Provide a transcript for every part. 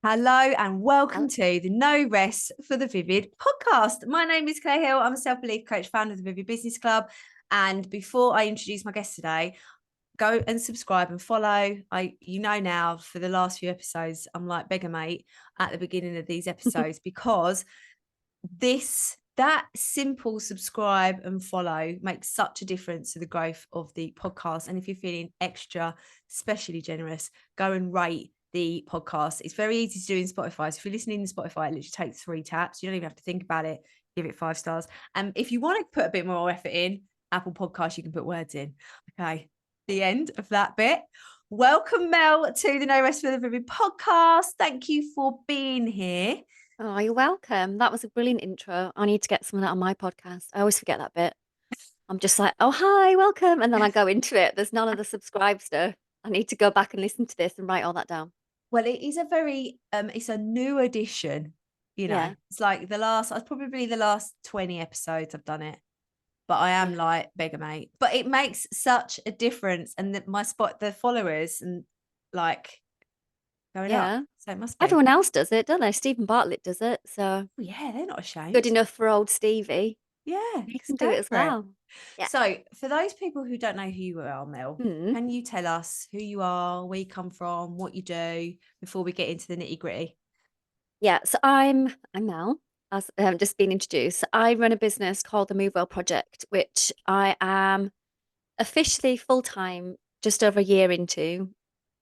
Hello and welcome Hello. to the No Rest for the Vivid podcast. My name is Claire Hill. I'm a self-belief coach, founder of the Vivid Business Club. And before I introduce my guest today, go and subscribe and follow. You know now for the last few episodes, I'm like beggar mate at the beginning of these episodes because that simple subscribe and follow makes such a difference to the growth of the podcast. And if you're feeling extra specially generous, go and rate the podcast. It's very easy to do in Spotify. So if you're listening in Spotify, it literally takes 3 taps. You don't even have to think about it. Give it 5 stars. And if you want to put a bit more effort in, Apple Podcasts, you can put words in. Okay. The end of that bit. Welcome, Mel, to the No Rest for the Vivid podcast. Thank you for being here. Oh, you're welcome. That was a brilliant intro. I need to get some of that on my podcast. I always forget that bit. I'm just like, oh, hi, welcome. And then I go into it. There's none of the subscribe stuff. I need to go back and listen to this and write all that down. Well, it is a very it's a new edition, Yeah. It's like probably the last 20 episodes I've done it. But I am Yeah. like beggar mate. But it makes such a difference and the followers and like going up. Yeah. So it must be. Everyone else does it, don't they? Stephen Bartlett does it. So Oh, yeah, they're not good ashamed. enough for old Stevie. Yeah, He just can do go it as for it. well. Yeah. So for those people who don't know who you are, Mel, Hmm. can you tell us who you are, where you come from, what you do before we get into the nitty-gritty? Yeah. So I'm Mel, as just been introduced. I run a business called the Move Well Project, which I am officially full time just over a year into.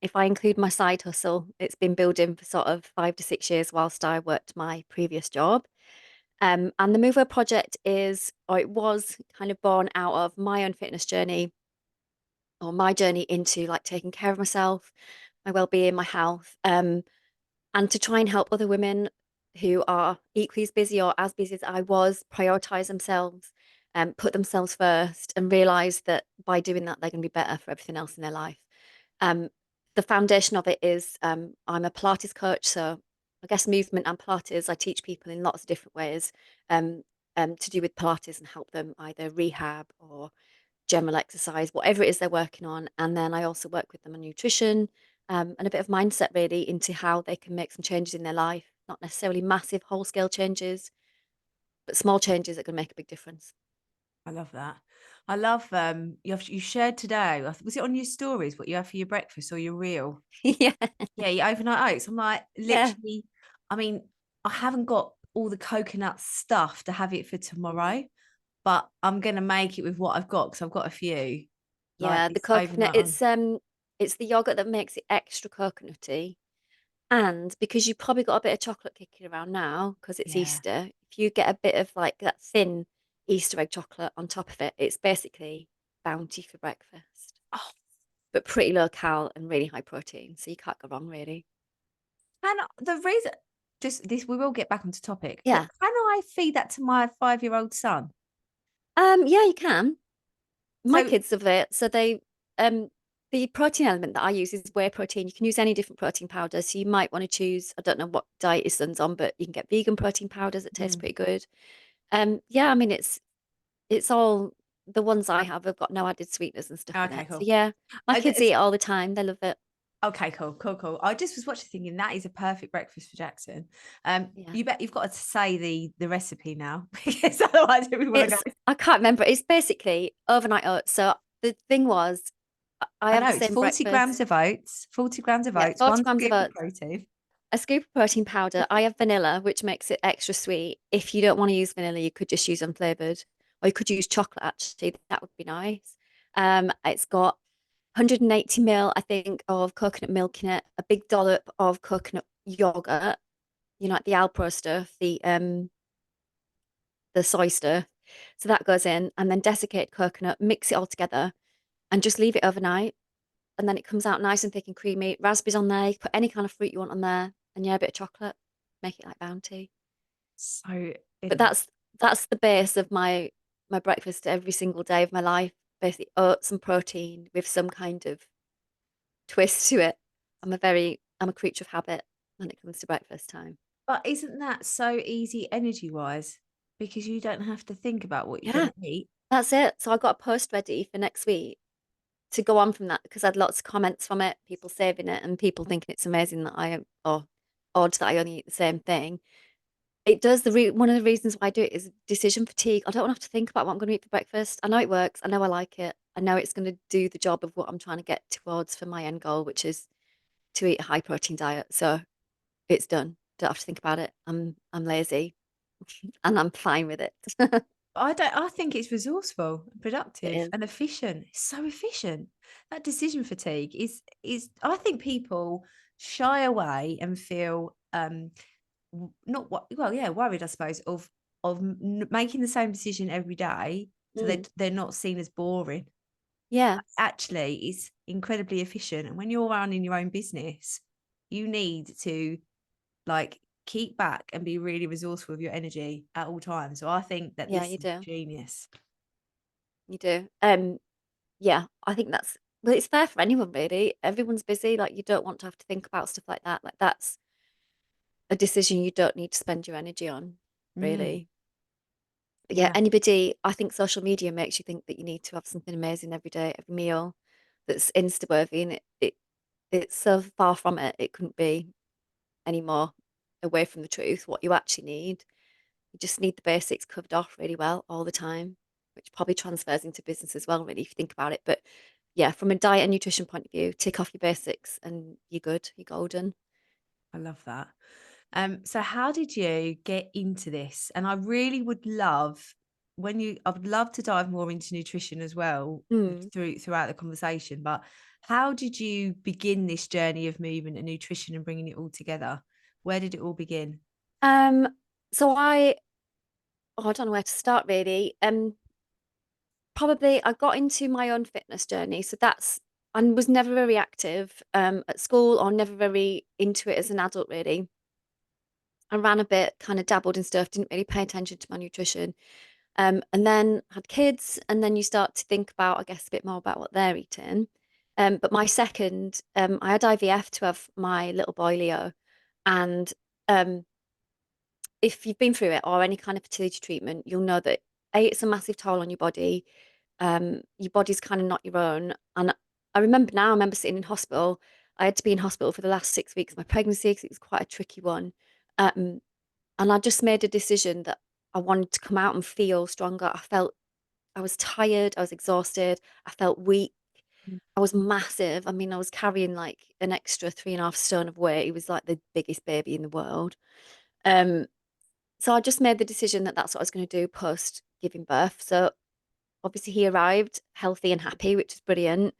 If I include my side hustle, it's been building for sort of 5 to 6 years whilst I worked my previous job. And the Mover project is, or it was kind of born out of my own fitness journey or my journey into like taking care of myself, my well-being, my health, and to try and help other women who are equally as busy or as busy as I was prioritize themselves, put themselves first, and realize that by doing that, they're going to be better for everything else in their life. Um, the foundation of it is I'm a Pilates coach, so I guess movement and Pilates, I teach people in lots of different ways um, to do with Pilates and help them either rehab or general exercise, whatever it is they're working on. And then I also work with them on nutrition and a bit of mindset really into how they can make some changes in their life, not necessarily massive whole scale changes, but small changes that can make a big difference. I love that. I love you shared today. Was it on your stories what you have for your breakfast or your real? Yeah. Yeah, your overnight oats. I'm like Yeah. literally. I mean, I haven't got all the coconut stuff to have it for tomorrow, but I'm gonna make it with what I've got because I've got a few. Like Yeah, the this coconut, overnight one. it's the yogurt that makes it extra coconutty. And because you've probably got a bit of chocolate kicking around now, because it's Yeah. Easter, if you get a bit of like that thin Easter egg chocolate on top of it, it's basically bounty for breakfast, Oh, but pretty low cal and really high protein. So you can't go wrong, really. and the reason, just this, we will get back onto topic, but Yeah. can I feed that to my 5-year-old son? Yeah, you can. My So kids love it. So um, the protein element that I use is whey protein. You can use any different protein powder. So you might want to choose, I don't know what diet your son's on, but you can get vegan protein powders that taste mm, pretty good. Yeah, I mean it's all the ones I have got no added sweeteners and stuff in okay, it. So cool. yeah, my I, kids eat it all the time. They love it. Okay, cool, cool, cool. I just was watching thinking that is a perfect breakfast for Jackson. Yeah. You bet you've got to say the recipe now because otherwise we want to go. I can't remember. It's basically overnight oats. So the thing was, I I have know the it's same 40 grams breakfast. of oats, 40 grams of Yeah, oats, 40 one grams of scoop of oats, protein. a scoop of protein powder. I have vanilla, which makes it extra sweet. If you don't want to use vanilla, you could just use unflavored, or you could use chocolate actually. That would be nice. It's got 180 ml, I think, of coconut milk in it, a big dollop of coconut yogurt, like the Alpro stuff, the soy stuff. So that goes in, and then desiccated coconut, mix it all together, and just leave it overnight. And then it comes out nice and thick and creamy. Raspberries on there. You can put any kind of fruit you want on there, and yeah, a bit of chocolate. Make it like bounty. So But in that's the base of my breakfast every single day of my life. Basically, oats and protein with some kind of twist to it. I'm a creature of habit when it comes to breakfast time. but isn't that so easy energy wise? Because you don't have to think about what you're Yeah, gonna eat. that's it. So I got a post ready for next week to go on from that because I had lots of comments from it, people saving it and people thinking it's amazing that I am. Oh, odd that I only eat the same thing. It does one of the reasons why I do it is decision fatigue. I don't want to have to think about what I'm going to eat for breakfast. I know it works. I know I like it. I know it's going to do the job of what I'm trying to get towards for my end goal, which is to eat a high protein diet. So it's done. Don't have to think about it. I'm lazy and I'm fine with it. I think it's resourceful, It productive, is. and efficient. It's so efficient. That decision fatigue is I think people shy away and feel not what well, yeah, worried, I suppose, of making the same decision every day, so Mm. they're not seen as boring. Yeah. Actually, it's incredibly efficient. And when you're running your own business, you need to like keep back and be really resourceful with your energy at all times. So I think that Yeah, this you is do. genius. You do. Yeah, I think that's well, it's fair for anyone really. Everyone's busy. Like you don't want to have to think about stuff like that. Like that's a decision you don't need to spend your energy on, Mm, really. But yeah, yeah, anybody, I think social media makes you think that you need to have something amazing every day, every meal that's Insta-worthy, and it's so far from it. It couldn't be any more away from the truth. What you actually need, you just need the basics covered off really well all the time, which probably transfers into business as well, really, if you think about it. But yeah, from a diet and nutrition point of view, tick off your basics and you're good, you're golden. I love that. So how did you get into this? And I really would love I would love to dive more into nutrition as well Mm. throughout the conversation, but how did you begin this journey of movement and nutrition and bringing it all together? Where did it all begin? Um, so I don't know where to start really. Probably I got into my own fitness journey. So that's and was never very active at school or never very into it as an adult really. I ran a bit, kind of dabbled in stuff, didn't really pay attention to my nutrition. And then had kids, and then you start to think about, I guess, a bit more about what they're eating. But my second, I had IVF to have my little boy Leo, and um, if you've been through it or any kind of fertility treatment, you'll know that A, it's a massive toll on your body. Your body's kind of not your own. And I remember sitting in hospital. I had to be in hospital for the last 6 weeks of my pregnancy because it was quite a tricky one. Um, and I just made a decision that I wanted to come out and feel stronger. I was tired, I was exhausted, I felt weak. I was massive. I mean, I was carrying like an extra 3.5 stone of weight. It was like the biggest baby in the world. Um, so I just made the decision that that's what I was going to do post giving birth. So obviously he arrived healthy and happy, which is brilliant.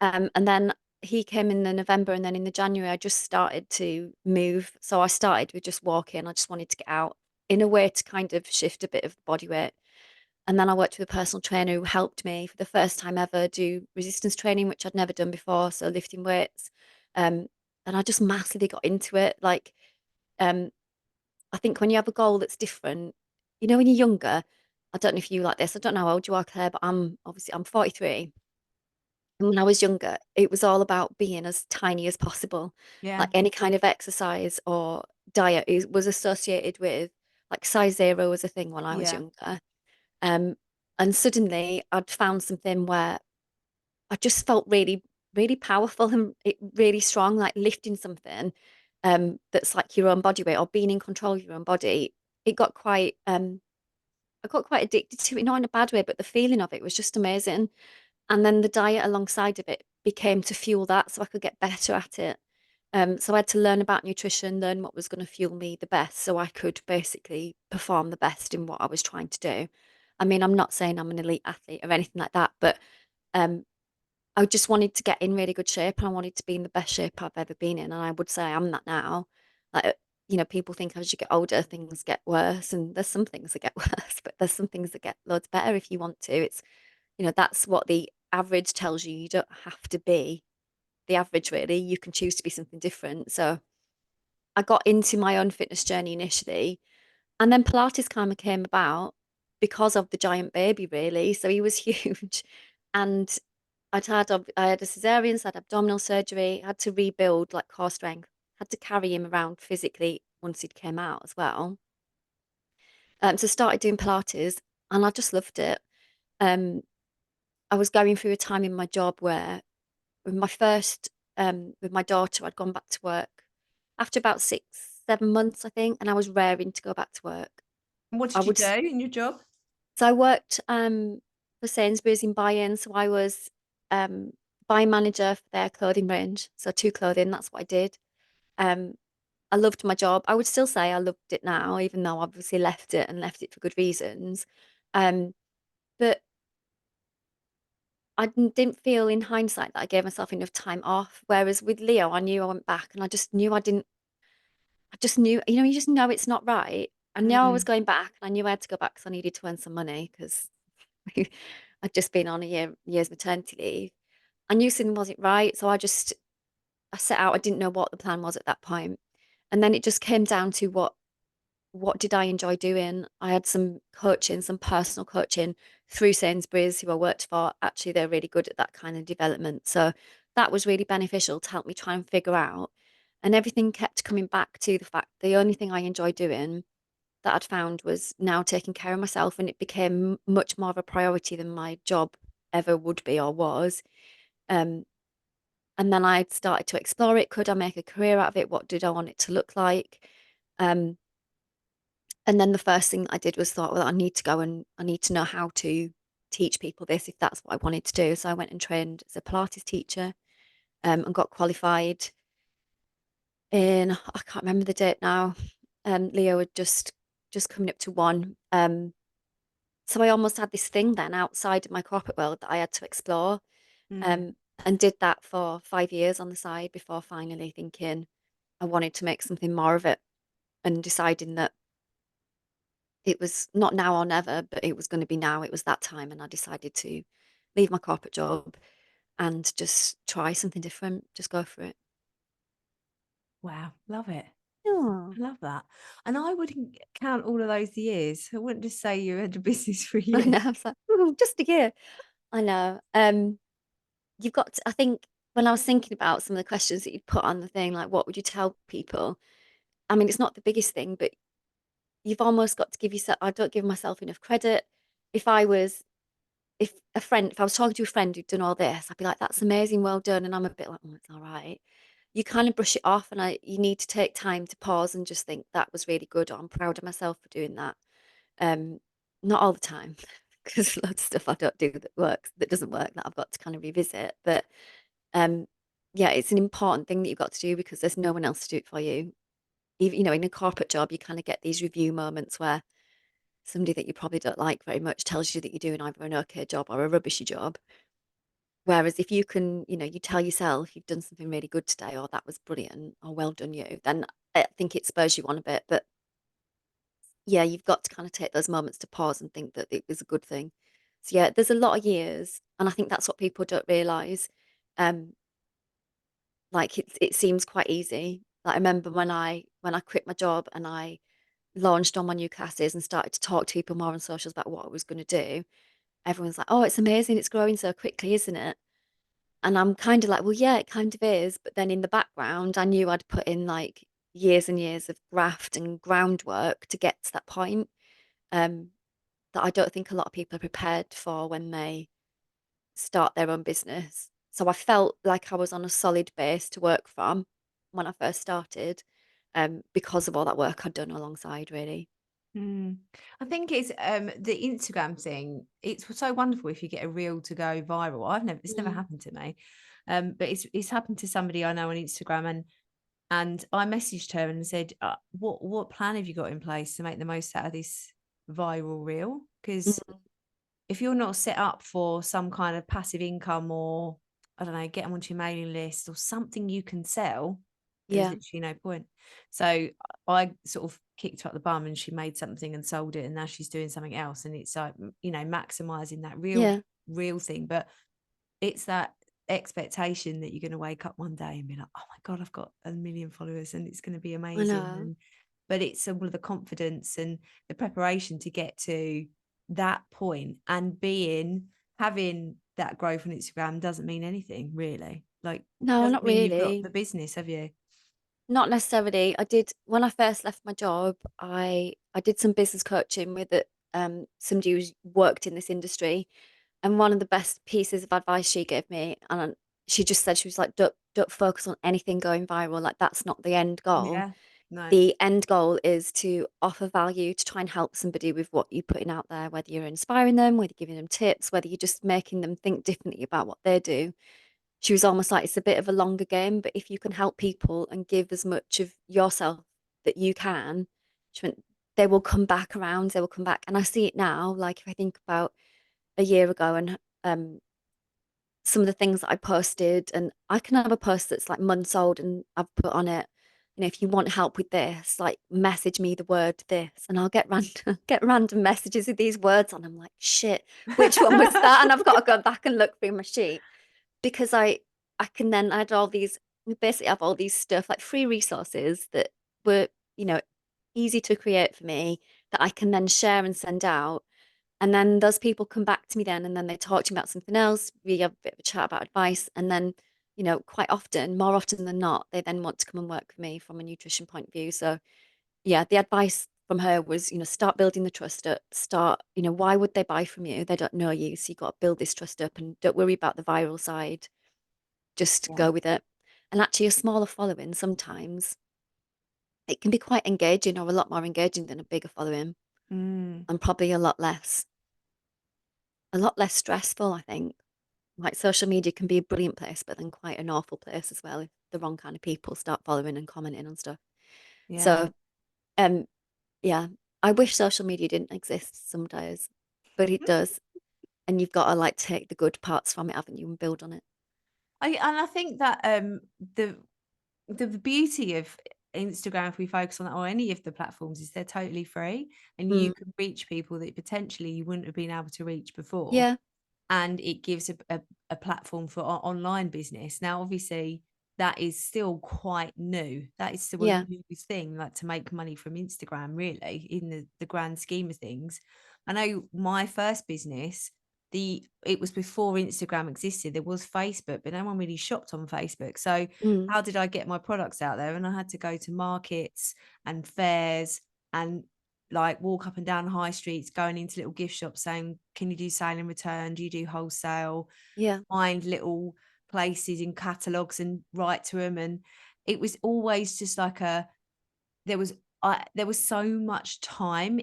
And then he came in the November, and then in the January I just started to move. So I started with just walking. I just wanted to get out in a way to kind of shift a bit of the body weight. And then I worked with a personal trainer who helped me for the first time ever do resistance training, which I'd never done before. So lifting weights. Um, and I just massively got into it. Like, um, I think when you have a goal that's different, when you're younger, I don't know if you like this. I don't know how old you are, Claire, but I'm 43. And when I was younger, it was all about being as tiny as possible. Yeah, Like any kind of exercise or diet was associated with like size zero was a thing when I was yeah. younger. Um, and suddenly I'd found something where I just felt really, really powerful and really strong, like lifting something that's like your own body weight or being in control of your own body. It got quite I got quite addicted to it, not in a bad way, but the feeling of it was just amazing. And then the diet alongside of it became to fuel that so I could get better at it. So I had to learn about nutrition, learn what was going to fuel me the best so I could basically perform the best in what I was trying to do. I mean, I'm not saying I'm an elite athlete or anything like that, but um, I just wanted to get in really good shape and I wanted to be in the best shape I've ever been in. And I would say I'm that now. Like, people think as you get older, things get worse. And there's some things that get worse, but there's some things that get loads better if you want to. That's what the average tells you. You don't have to be the average, really. You can choose to be something different. So I got into my own fitness journey initially. And then Pilates kind of came about because of the giant baby, really. So he was huge. And I had a cesarean, so I had abdominal surgery, had to rebuild like core strength, had to carry him around physically once he came out as well. So started doing Pilates and I just loved it. Um, I was going through a time in my job where with my daughter, I'd gone back to work after about 7 months, I think, and I was raring to go back to work. And what I did you would do in your job? So I worked for Sainsbury's in buy-in, so I was um buying manager for their clothing range. So two clothing, that's what I did. Um I loved my job. I would still say I loved it now, even though I obviously left it and left it for good reasons. Um, but didn't feel in hindsight that I gave myself enough time off. Whereas with Leo, I knew I went back and I just knew I didn't, I just knew, you just know it's not right. I knew I was Mm, going back and I knew I had to go back because I needed to earn some money because I'd just been on a year's maternity leave. I knew something wasn't right. So I set out, I didn't know what the plan was at that point. And then it just came down to what did I enjoy doing? I had some coaching, some personal coaching through Sainsbury's, who I worked for. Actually, they're really good at that kind of development. So that was really beneficial to help me try and figure out. And everything kept coming back to the fact the only thing I enjoy doing that I'd found was now taking care of myself. And it became much more of a priority than my job ever would be or was. Um, and then I started to explore it. Could I make a career out of it? What did I want it to look like? Um, and then the first thing I did was thought, well, I need to go and I need to know how to teach people this if that's what I wanted to do. So I went and trained as a Pilates teacher, and got qualified in, I can't remember the date now. Leo had just coming up to one. So I almost had this thing then outside of my corporate world that I had to explore. mm. Um, and did that for 5 years on the side before finally thinking I wanted to make something more of it and deciding that it was not now or never, but it was going to be now. It was that time. And I decided to leave my corporate job and just try something different, just go for it. Wow, love it. Oh, I love that. And I wouldn't count all of those years. I wouldn't just say you had a business for a I year. know. I was like, "Ooh, just a year." I know. You've got to, I think when I was thinking about some of the questions that you put on the thing, like what would you tell people? I mean, it's not the biggest thing, but you've almost got to give yourself, I don't give myself enough credit. If I was if I was talking to a friend who'd done all this, I'd be like, that's amazing, well done. And I'm a bit like, oh, it's all right. You kind of brush it off, and you need to take time to pause and just think that was really good. Or I'm proud of myself for doing that. Um, Not all the time, because lots of stuff I don't do that works, that doesn't work, that I've got to kind of revisit. But um, yeah, it's an important thing that you've got to do because there's no one else to do it for you. Even, in a corporate job, you kind of get these review moments where somebody that you probably don't like very much tells you that you're doing either an okay job or a rubbishy job. Whereas if you can, you tell yourself you've done something really good today, or that was brilliant, or well done you, then I think it spurs you on a bit. But yeah, you've got to kind of take those moments to pause and think that it was a good thing. So yeah, there's a lot of years, and I think that's what people don't realize. Um, like it seems quite easy. Like I remember when I quit my job and I launched on my new classes and started to talk to people more on socials about what I was going to do. Everyone's like, "Oh, it's amazing! It's growing so quickly, isn't it?" And I'm kind of like, well, yeah, it kind of is. But then in the background, I knew I'd put in like years and years of graft and groundwork to get to that point, um, that I don't think a lot of people are prepared for when they start their own business. So I felt like I was on a solid base to work from when I first started, because of all that work I'd done alongside, really. Mm. I think it's the Instagram thing. It's so wonderful if you get a reel to go viral. It's never Mm, happened to me. But it's happened to somebody I know on Instagram, and I messaged her and said, what plan have you got in place to make the most out of this viral reel? Because mm, if you're not set up for some kind of passive income, or I don't know, get them onto your mailing list or something you can sell, there's yeah, literally no point. So I sort of kicked her up the bum and she made something and sold it, and now she's doing something else. And it's like, maximizing that yeah, real thing. But it's that expectation that you're going to wake up one day and be like, oh my God, I've got 1 million followers and it's going to be I amazing. know. And but it's all of the confidence and the preparation to get to that point, and having that growth on Instagram doesn't mean anything really. Like, No, doesn't not mean you've got really. the business, have you? Not necessarily. I did when I first left my job, I did some business coaching with somebody who's worked in this industry, and one of the best pieces of advice she gave me, she just said she was like, don't focus on anything going viral. Like that's not the end goal. Yeah. No. The end goal is to offer value, to try and help somebody with what you're putting out there, whether you're inspiring them, whether you're giving them tips, whether you're just making them think differently about what they do. She was almost like, it's a bit of a longer game, but if you can help people and give as much of yourself that you can, she went, they will come back around, they will come back. And I see it now, like if I think about a year ago and some of the things that I posted, and I can have a post that's like months old and I've put on it, if you want help with this, like message me the word this, and I'll get random get random messages with these words on. I'm like, shit, which one was that? And I've got to go back and look through my sheet because I can then add all these, basically have all these stuff like free resources that were, you know, easy to create for me that I can then share and send out. And then those people come back to me then, and then they talk to me about something else. We have a bit of a chat about advice. And then, quite often, more often than not, they then want to come and work with me from a nutrition point of view. So yeah, the advice from her was, start building the trust up, why would they buy from you? They don't know you. So you've got to build this trust up and don't worry about the viral side. Just Yeah. go with it. And actually a smaller following, sometimes it can be quite engaging, or a lot more engaging than a bigger following, Mm. and probably a lot less stressful, I think. Like social media can be a brilliant place, but then quite an awful place as well if the wrong kind of people start following and commenting on stuff. Yeah. So, um, yeah, I wish social media didn't exist some days, but it does. And you've got to like take the good parts from it, haven't you, and build on it. I think that the the beauty of Instagram, if we focus on that, or any of the platforms, is they're totally free, and you Mm, can reach people that potentially you wouldn't have been able to reach before. yeah. And it gives a platform for online business. Now, obviously, that is still quite new. That is still a Yeah. new thing, like to make money from Instagram, really, in the grand scheme of things. I know my first business, it was before Instagram existed. There was Facebook, but no one really shopped on Facebook. So Mm, how did I get my products out there? And I had to go to markets and fairs and like walk up and down high streets, going into little gift shops saying, can you do sale and return? Do you do wholesale? yeah. Find little places in catalogues and write to them. And it was always just like there was there was so much time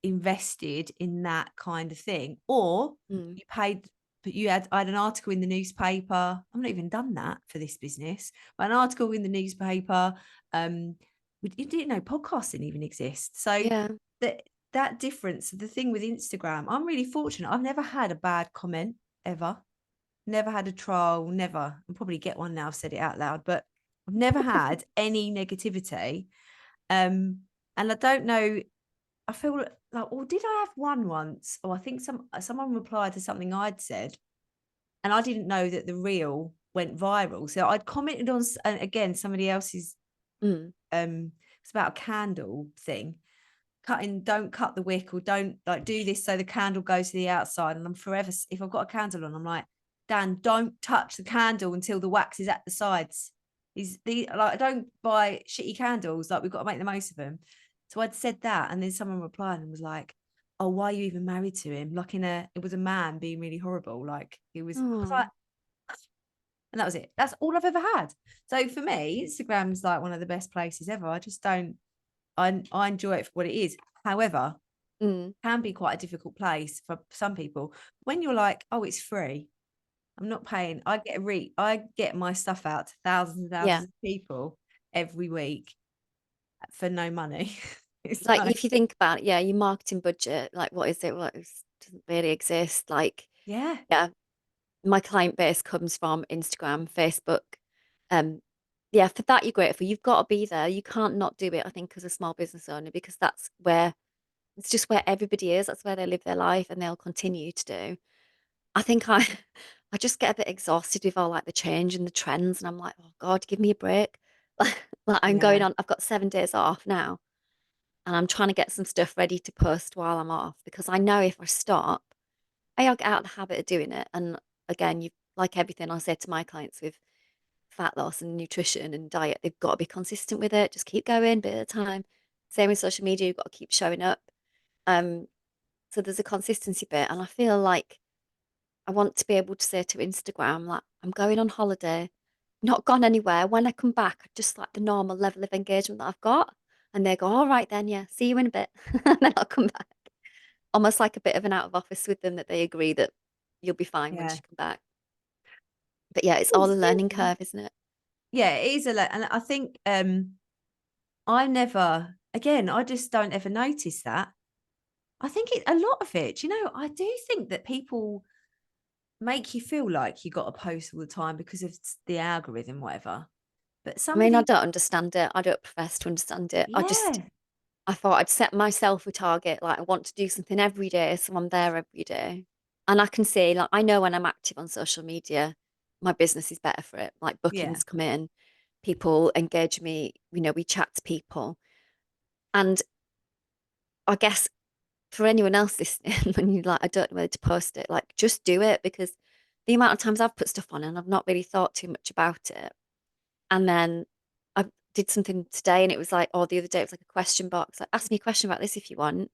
invested in that kind of thing. Or Mm, you paid, but I had an article in the newspaper. I've not even done that for this business, but an article in the newspaper. Um, you didn't know podcasts didn't even exist. So yeah. that that difference, the thing with Instagram, I'm really fortunate. I've never had a bad comment ever. Never had a troll, never. I'll probably get one now, I've said it out loud, but I've never had any negativity. And I don't know, I feel like, or did I have one once? Or I think someone replied to something I'd said, and I didn't know that the reel went viral. So I'd commented on again somebody else's Mm, it's about a candle thing. Don't cut the wick, or don't like do this so the candle goes to the outside. And I'm forever, if I've got a candle on, I'm like, Dan, don't touch the candle until the wax is at the sides. I don't buy shitty candles, like we've got to make the most of them. So I'd said that, and then someone replied and was like, oh, why are you even married to him? Like it was a man being really horrible. Like I was like, oh, and that was it. That's all I've ever had. So for me, Instagram's like one of the best places ever. I just don't I enjoy it for what it is. However, mm, can be quite a difficult place for some people when you're like, oh, it's free. I'm not paying. I get my stuff out to thousands and yeah. thousands of people every week for no money. It's Like like, if you think about it, yeah, your marketing budget, like what is it? Doesn't really exist. Like, yeah, yeah, my client base comes from Instagram, Facebook. Um, yeah, for that you're grateful. You've got to be there. You can't not do it, I think, as a small business owner, because that's where it's just where everybody is. That's where they live their life and they'll continue to do. I think I just get a bit exhausted with all like the change and the trends, and I'm like, oh God, give me a break. Like I'm yeah, going on, I've got 7 days off now, and I'm trying to get some stuff ready to post while I'm off because I know if I stop, I'll get out of the habit of doing it. And again, you like everything I say to my clients with fat loss and nutrition and diet, they've got to be consistent with it. Just keep going, bit at a time. Same with social media, you've got to keep showing up. Um, so there's a consistency bit, and I feel like I want to be able to say to Instagram, like, I'm going on holiday, not gone anywhere. When I come back, I just like the normal level of engagement that I've got. And they go, all right then, yeah, see you in a bit. And then I'll come back. Almost like a bit of an out of office with them, that they agree that you'll be fine once Yeah. you come back. But yeah, it's Well, all a learning seriously. curve, isn't it? Yeah, it is a lot. And I think I never, again, I just don't ever notice that. I think a lot of it, I do think that people make you feel like you got to post all the time because of the algorithm, whatever. But I mean, I somebody, don't understand it. I don't profess to understand it. yeah, I thought I'd set myself a target, like I want to do something every day, so I'm there every day. And I can see, like, I know when I'm active on social media, my business is better for it. Like yeah, bookings come in, people engage me, we chat to people. And I guess for anyone else listening, when you like, I don't know whether to post it, like just do it, because the amount of times I've put stuff on and I've not really thought too much about it. And then I did something today and it was like, or the other day, it was like a question box. Like, ask me a question about this if you want.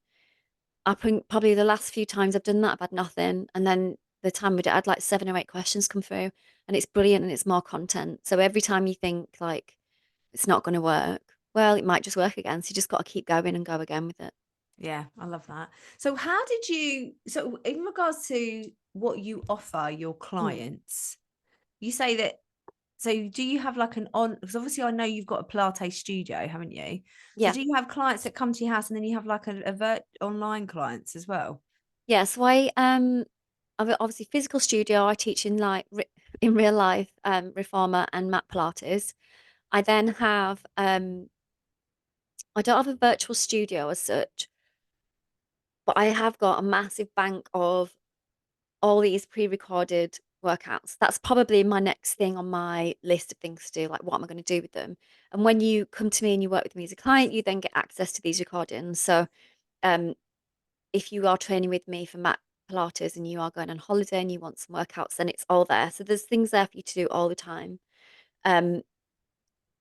I think probably the last few times I've done that, I've had nothing. And then the time we did, I had like 7 or 8 questions come through, and it's brilliant and it's more content. So every time you think like it's not going to work, well, it might just work again. So you just got to keep going and go again with it. yeah, I love that. So how did you, so in regards to what you offer your Mm. clients, you say that, so do you have like because obviously I know you've got a Pilates studio, haven't you? So Yeah. do you have clients that come to your house and then you have like online clients as well? Yeah. So I've obviously physical studio. I teach in like in real life, reformer and mat Pilates. I then have, I don't have a virtual studio as such, but I have got a massive bank of all these pre-recorded workouts. That's probably my next thing on my list of things to do, like what am I going to do with them? And when you come to me and you work with me as a client, you then get access to these recordings. So um, if you are training with me for mat Pilates and you are going on holiday and you want some workouts, then it's all there. So there's things there for you to do all the time. Um,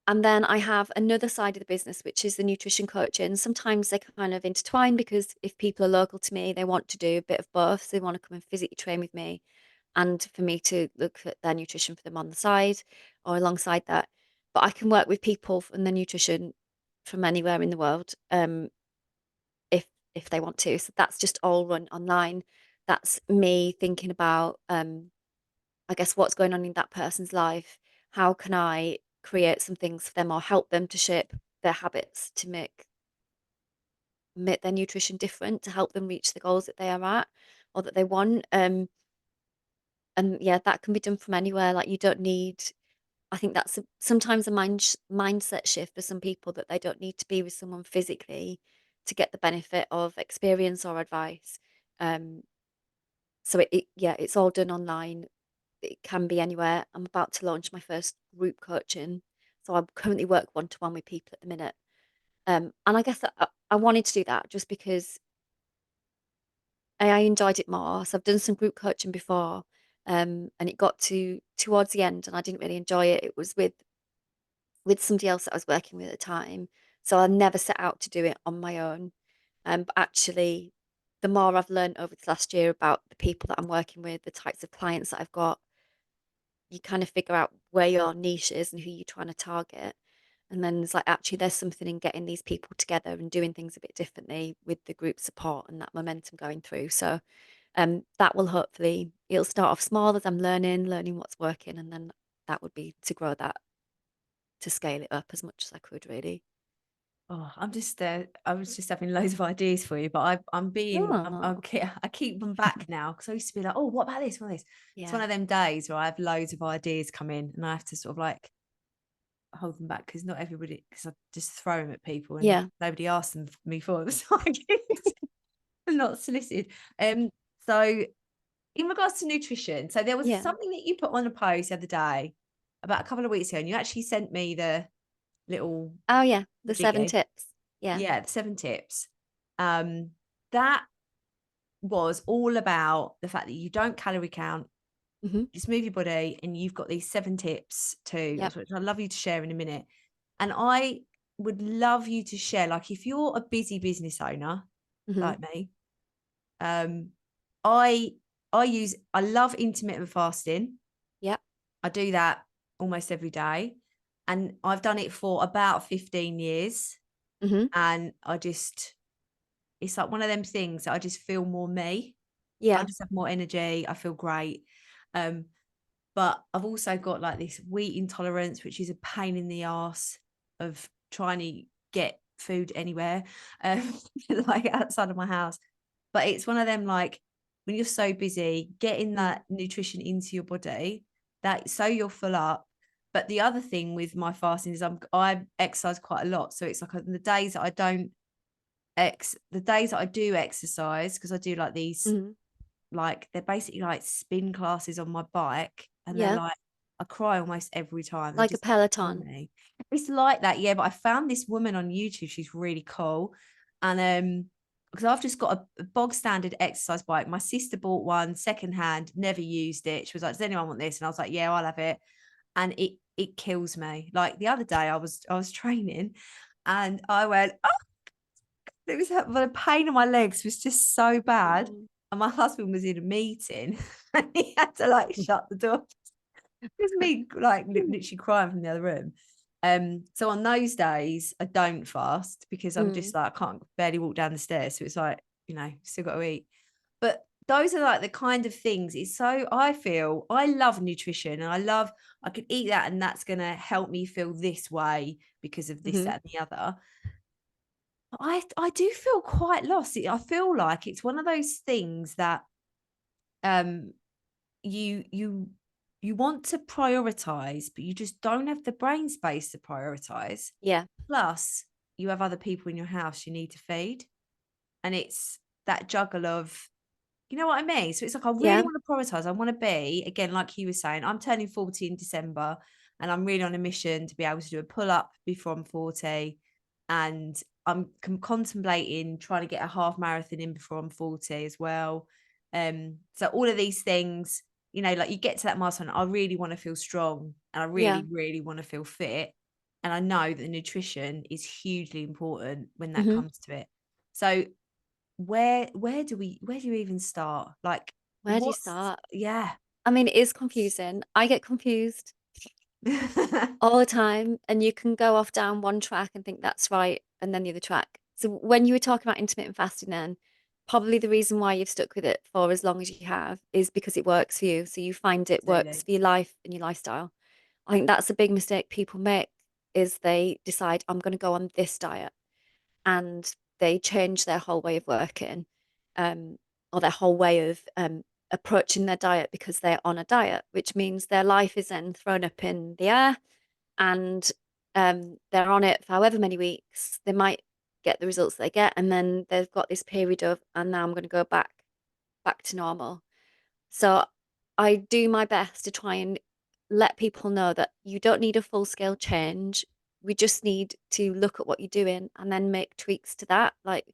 and then I have another side of the business, which is the nutrition coaching. Sometimes they kind of intertwine, because if people are local to me, they want to do a bit of both. So they want to come and physically train with me, and for me to look at their nutrition for them on the side or alongside that. But I can work with people in their nutrition from anywhere in the world, if they want to. So that's just all run online. That's me thinking about, I guess, what's going on in that person's life. How can I create some things for them or help them to shape their habits to make their nutrition different, to help them reach the goals that they are at or that they want. And yeah, that can be done from anywhere. Like, you don't need, I think that's sometimes a mindset shift for some people, that they don't need to be with someone physically to get the benefit of experience or advice. Um, so yeah, it's all done online. It can be anywhere. I'm about to launch my first group coaching, so I currently work one to one with people at the minute. And I guess that I wanted to do that just because I enjoyed it more. So I've done some group coaching before, and it got to towards the end, and I didn't really enjoy it. It was with somebody else that I was working with at the time. So I never set out to do it on my own. But actually, the more I've learned over this last year about the people that I'm working with, the types of clients that I've got, you kind of figure out where your niche is and who you're trying to target. And then there's like, actually, there's something in getting these people together and doing things a bit differently with the group support and that momentum going through. So that will hopefully, it'll start off small as I'm learning what's working. And then that would be to grow that, to scale it up as much as I could, really. Oh, I was just having loads of ideas for you, but Oh, I keep them back now because I used to be like, oh, what about this? What about this? It's one yeah. of them days where I have loads of ideas come in and I have to sort of like hold them back because not everybody, because I just throw them at people and Yeah. nobody asked them me for them. So I guess not solicited. So in regards to nutrition, so there was Yeah. something that you put on a post the other day about a couple of weeks ago, and you actually sent me the little Oh, yeah. The 7 jiggy. tips. Yeah. Yeah, the 7 tips. Um, that was all about the fact that you don't calorie count, Hmm. just move your body, and you've got these 7 tips too, Yep. which I'd love you to share in a minute. And I would love you to share, like, if you're a busy business owner Hmm. like me, um, I I love intermittent fasting. Yep. I do that almost every day, and I've done it for about 15 years. Mhm. And it's like one of them things that I just feel more me. I Yeah. just have more energy. I feel great. Um, but I've also got like this wheat intolerance, which is a pain in the ass of trying to get food anywhere, um, like outside of my house. But it's one of them, like, when you're so busy getting Mm. that nutrition into your body, that so you'll fill up. But the other thing with my fasting is I exercise quite a lot. So it's like the days that I don't the days that I do exercise, because I do like these, Mhm. like, they're basically like spin classes on my bike, and they're Yeah. like, I cry almost every time. They Like a just kill Peloton. me. It's like that, yeah. But I found this woman on YouTube. She's really cool, and because I've just got a bog standard exercise bike. My sister bought one secondhand, never used it. She was like, "Does anyone want this?" And I was like, "Yeah, I'll have it." And it kills me. Like the other day, I was training, and I went, it was the pain in my legs was just so bad. Mm. And my husband was in a meeting and he had to like shut the door. It was me like literally crying from the other room. So on those days, I don't fast because I'm Mm. just like, I can't barely walk down the stairs. So it's like, still got to eat. But those are like the kind of things. It's so, I feel I love nutrition, and I could eat that and that's going to help me feel this way because of this, Mhm. that, and the other. I do feel quite lost. I feel like it's one of those things that um you you you want to prioritize, but you just don't have the brain space to prioritize. Yeah. Plus, you have other people in your house you need to feed, and it's that juggle of, you know what I mean? So it's like I really Yeah. want to prioritize. I want to be, again, like you were saying, I'm turning 40 in December, and I'm really on a mission to be able to do a pull up before I'm 40. And I'm contemplating trying to get a half marathon in before I'm 40 as well. So all of these things, like you get to that milestone, I really want to feel strong, and I Yeah. really, really want to feel fit. And I know that nutrition is hugely important when that Mhm. comes to it. So where do you even start? Like, Where do you what's start? yeah. I mean, it is confusing. I get confused all the time, and you can go off down one track and think that's right, and then the other track. So when you were talking about intermittent fasting then, probably the reason why you've stuck with it for as long as you have is because it works for you. So you find it works Absolutely. for your life and your lifestyle. I think that's a big mistake people make is they decide I'm going to go on this diet and they change their whole way of working, um, or their whole way of approaching their diet because they're on a diet, which means their life is then thrown up in the air and they're on it for however many weeks. They might get the results they get, and then they've got this period of, and now I'm going to go back to normal. So I do my best to try and let people know that you don't need a full scale change. We just need to look at what you're doing and then make tweaks to that. Like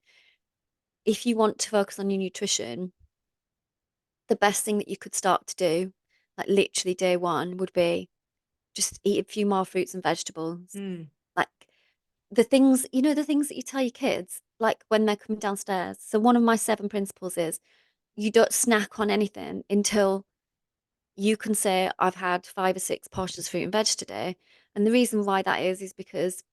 if you want to focus on your nutrition, the best thing that you could start to do, like literally day one, would be just eat a few more fruits and vegetables. Mm, Like the things, the things that you tell your kids, like when they're coming downstairs. So one of my 7 principles is you don't snack on anything until you can say, I've had 5 or 6 portions of fruit and veg today. And the reason why that is because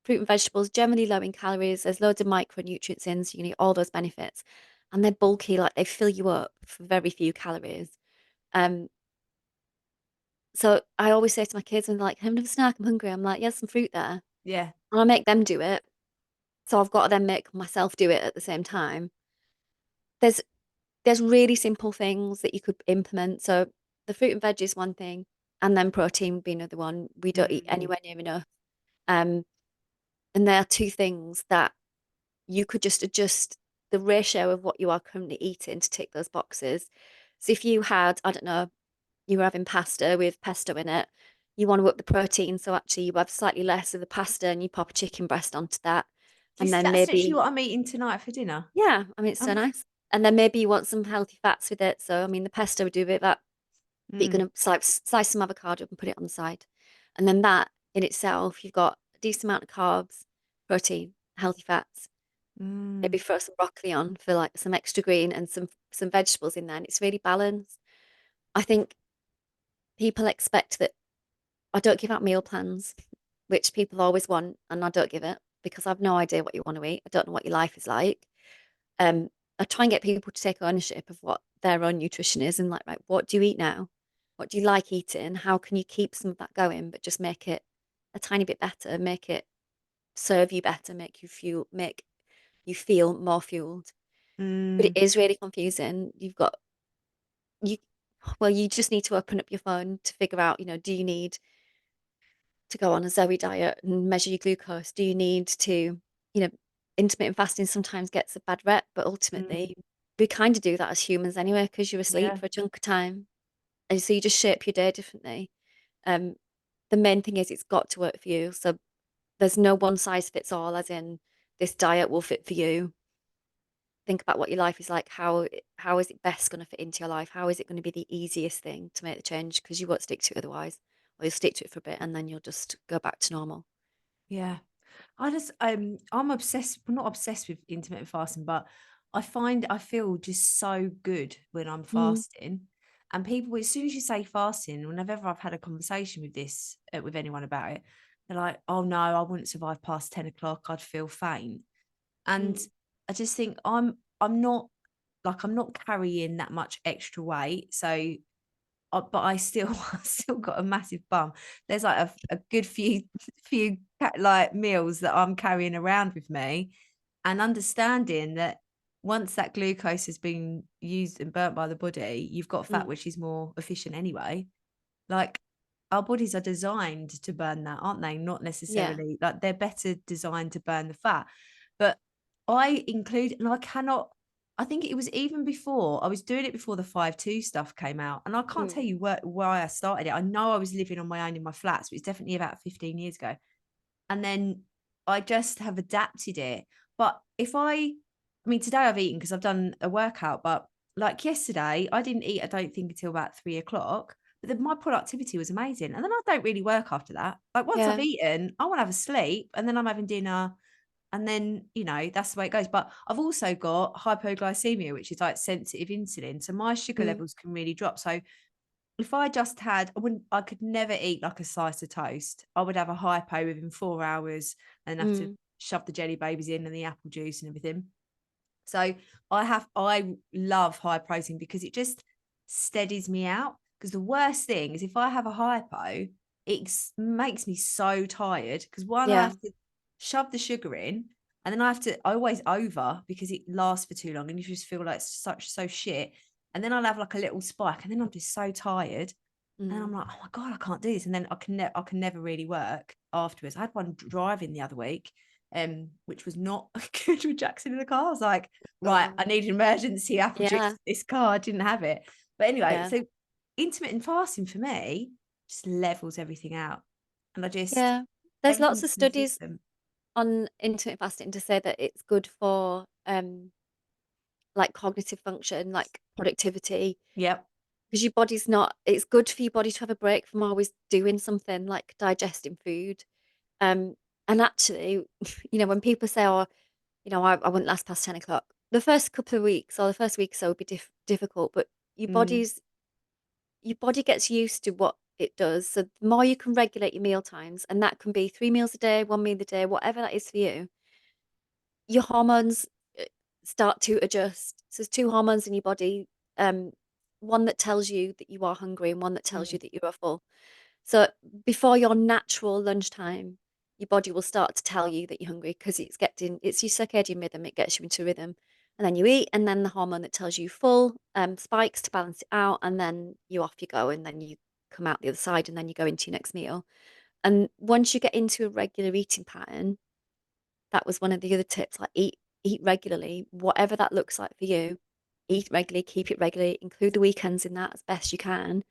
fruit and vegetables generally low in calories. There's loads of micronutrients in, so you can eat all those benefits. And they're bulky, like they fill you up for very few calories. Um, so I always say to my kids, when they're like, having a snack, I'm hungry. I'm like, yeah, some fruit there. yeah. And I make them do it. So I've got to then make myself do it at the same time. There's there's really simple things that you could implement. So the fruit and veg is one thing, and then protein would be another one. We don't eat Mm, anywhere near enough. Um, and there are 2 things that you could just adjust the ratio of what you are currently eating to tick those boxes. So if you had, I don't know, you were having pasta with pesto in it, you want to up the protein. So actually you have slightly less of the pasta and you pop a chicken breast onto that. And then that's literally maybe, what I'm eating tonight for dinner. yeah, I mean, it's so Um, nice. And then maybe you want some healthy fats with it. So, I mean, the pesto would do a bit of that, but you're mm, going to slice some avocado up and put it on the side. And then that in itself, you've got a decent amount of carbs, protein, healthy fats. mm. Maybe throw some broccoli on for like some extra green and some vegetables in there, and it's really balanced. I think people expect that I don't give out meal plans, which people always want, and I don't give it. because I've no idea what you want to eat. I don't know what your life is like. Um, I try and get people to take ownership of what their own nutrition is and like, right, what do you eat now? What do you like eating? How can you keep some of that going, but just make it a tiny bit better, make it serve you better, make you feel more fueled. But it Mm, is really confusing. You you just need to open up your phone to figure out, do you need to go on a Zoe diet and measure your glucose? Do you need to, you know, intermittent fasting sometimes gets a bad rep, but mm, ultimately we kind of do that as humans anyway, because you're asleep yeah. for a chunk of time. And so you just shape your day differently. Um, the main thing is it's got to work for you. So there's no one size fits all, as in this diet will fit for you. Think about what your life is like. How is it best going to fit into your life? How is it going to be the easiest thing to make the change? Because you won't stick to it otherwise, or you'll stick to it for a bit and then you'll just go back to normal. Yeah. I'm obsessed, well, not obsessed with intermittent fasting, but I feel just so good when I'm Mm, fasting. And people, as soon as you say fasting, whenever I've had a conversation with this with anyone about it, they're like, "Oh no, I wouldn't survive past 10 o'clock. I'd feel faint." And mm, I just think I'm not carrying that much extra weight, so but I still I still got a massive bum. There's like a good few like meals that I'm carrying around with me, and understanding that once that glucose has been used and burnt by the body, you've got fat mm, which is more efficient anyway. Like our bodies are designed to burn that, aren't they? Not yeah, necessarily like they're better designed to burn the fat. But I include, and I cannot, I think it was even before I was doing it before the 5-2 stuff came out. And I can't tell mm, you why I started it. I know I was living on my own in my flats, but it's definitely about 15 years ago. And then I just have adapted it. But I mean, today I've eaten because I've done a workout, but like yesterday, I didn't eat, I don't think, until about 3 o'clock. But then my productivity was amazing. And then I don't really work after that. Like once I've yeah, eaten, I want to have a sleep and then I'm having dinner. And then, that's the way it goes. But I've also got hypoglycemia, which is like sensitive insulin. So my sugar mm, levels can really drop. So if I just had, I could never eat like a slice of toast. I would have a hypo within 4 hours and have to mm, shove the jelly babies in and the apple juice and everything. So I love high protein because it just steadies me out. Because the worst thing is if I have a hypo, makes me so tired. Because one, I yeah, have to shove the sugar in, and then I always over because it lasts for too long, and you just feel like so shit. And then I'll have like a little spike, and then I'm just so tired. And I'm mm, like, oh my God, I can't do this. And then I can never really work afterwards. I had one driving the other week, which was not good with Jackson in the car. I was like, right, God, I need an emergency apple juice yeah, for this car. I didn't have it. But anyway, yeah, so intermittent fasting for me just levels everything out. And yeah. There's lots of everything's studies consistent. on intermittent fasting to say that it's good for like cognitive function, like productivity, Yep. because your body's not, it's good for your body to have a break from always doing something like digesting food. Um, and actually, when people say, oh, I wouldn't last past 10 o'clock, the first couple of weeks or the first week or so would be difficult, but Mm, your body gets used to what it does. So the more you can regulate your meal times, and that can be 3 meals a day, 1 meal a day, whatever that is for you, your hormones uh, start to adjust. So there's two hormones in your body, um, one that tells you that you are hungry and one that tells you mm, that you are full. So before your natural lunchtime, your body will start to tell you that you're hungry because it's your circadian rhythm. It gets you into rhythm, and then you eat, and then the hormone that tells you full spikes to balance it out, and then you off you go, and then you come out the other side, and then you go into your next meal. And once you get into a regular eating pattern, that was one of the other tips, like eat regularly, whatever that looks like for you. Eat regularly, keep it regularly, include the weekends in that as best you can,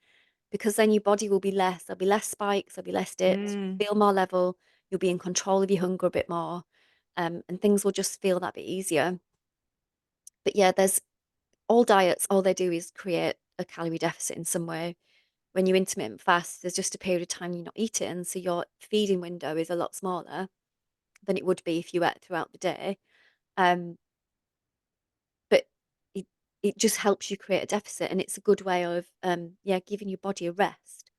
because then your body will be there'll be less spikes, there'll be less dips, mm, feel more level, you'll be in control of your hunger a bit more, and things will just feel that bit easier. But yeah, there's all diets, all they do is create a calorie deficit in some way. When you intermittent fast, there's just a period of time you're not eating, so your feeding window is a lot smaller than it would be if you ate throughout the day. Um, but it it just helps you create a deficit, and it's a good way of giving your body a rest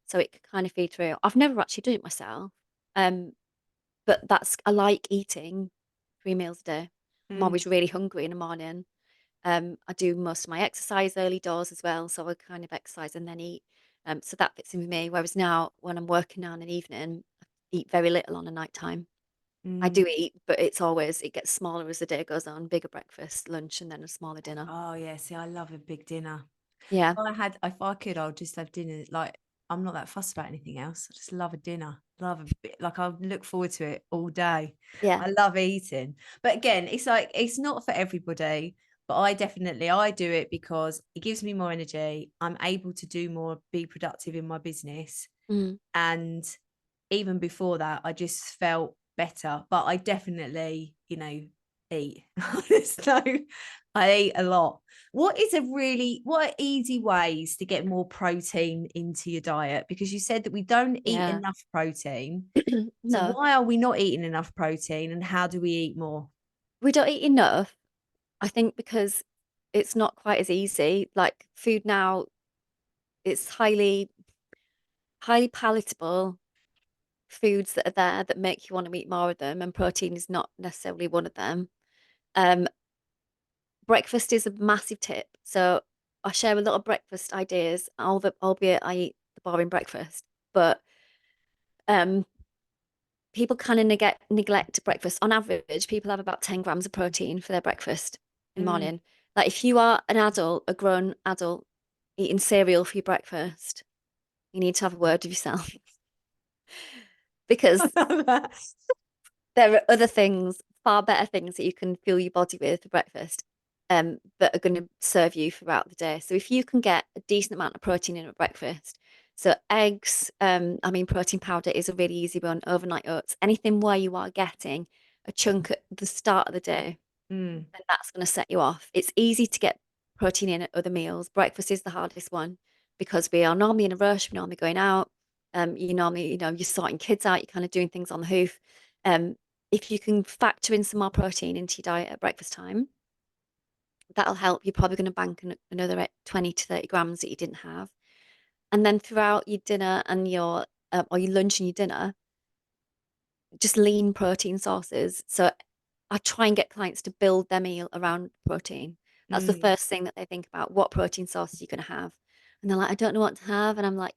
so it can kind of feed through. I've never actually done it myself. Um, but I like eating 3 meals a day. I'm Mm, always really hungry in the morning. I do most of my exercise early doors as well, so I kind of exercise and then eat. So that fits in with me. Whereas now, when I'm working now in an evening, I eat very little on a night time. I mm. do eat, but it gets smaller as the day goes on. Bigger breakfast, lunch, and then a smaller dinner. Oh yeah, see, I love a big dinner. Yeah, If I could, I would just have dinner. Like, I'm not that fussed about anything else. I just love a dinner. Love a bit. Like, I look forward to it all day. yeah, I love eating. But again, it's like it's not for everybody. But I do it because it gives me more energy. I'm able to do more, be productive in my business. mm, And even before that, I just felt better. But I definitely, eat. There's no, I eat a lot. What are easy ways to get more protein into your diet? Because you said that we don't eat yeah. enough protein. So No, why are we not eating enough protein and how do we eat more? we don't eat enough. I think because it's not quite as easy. Like food now, it's highly palatable foods that are there that make you want to eat more of them, and protein is not necessarily one of them. Um, Breakfast is a massive tip. So I share a lot of breakfast ideas, albeit I eat the boring breakfast. But um, people kind of neglect breakfast. On average, people have about 10 grams of protein for their breakfast in the Mm. morning. Like if you are an adult, a grown adult, eating cereal for your breakfast, you need to have a word with yourself I because love that. there are other things, far better things that you can fuel your body with for breakfast, that are going to serve you throughout the day. So if you can get a decent amount of protein in at breakfast, so eggs, I mean, protein powder is a really easy one, overnight oats, anything where you are getting a chunk at the start of the day, Mm, then that's going to set you off. It's easy to get protein in at other meals. Breakfast is the hardest one because we are normally in a rush, we're normally going out. You normally, you're sorting kids out, you're kind of doing things on the hoof. Um, if you can factor in some more protein into your diet at breakfast time, that'll help. You're probably going to bank another 20 to 30 grams that you didn't have. And then throughout your dinner and or your lunch and your dinner, just lean protein sources. So I try and get clients to build their meal around protein. That's the mm, first thing that they think about. What protein sources are you going to have? And they're like, I don't know what to have. And I'm like,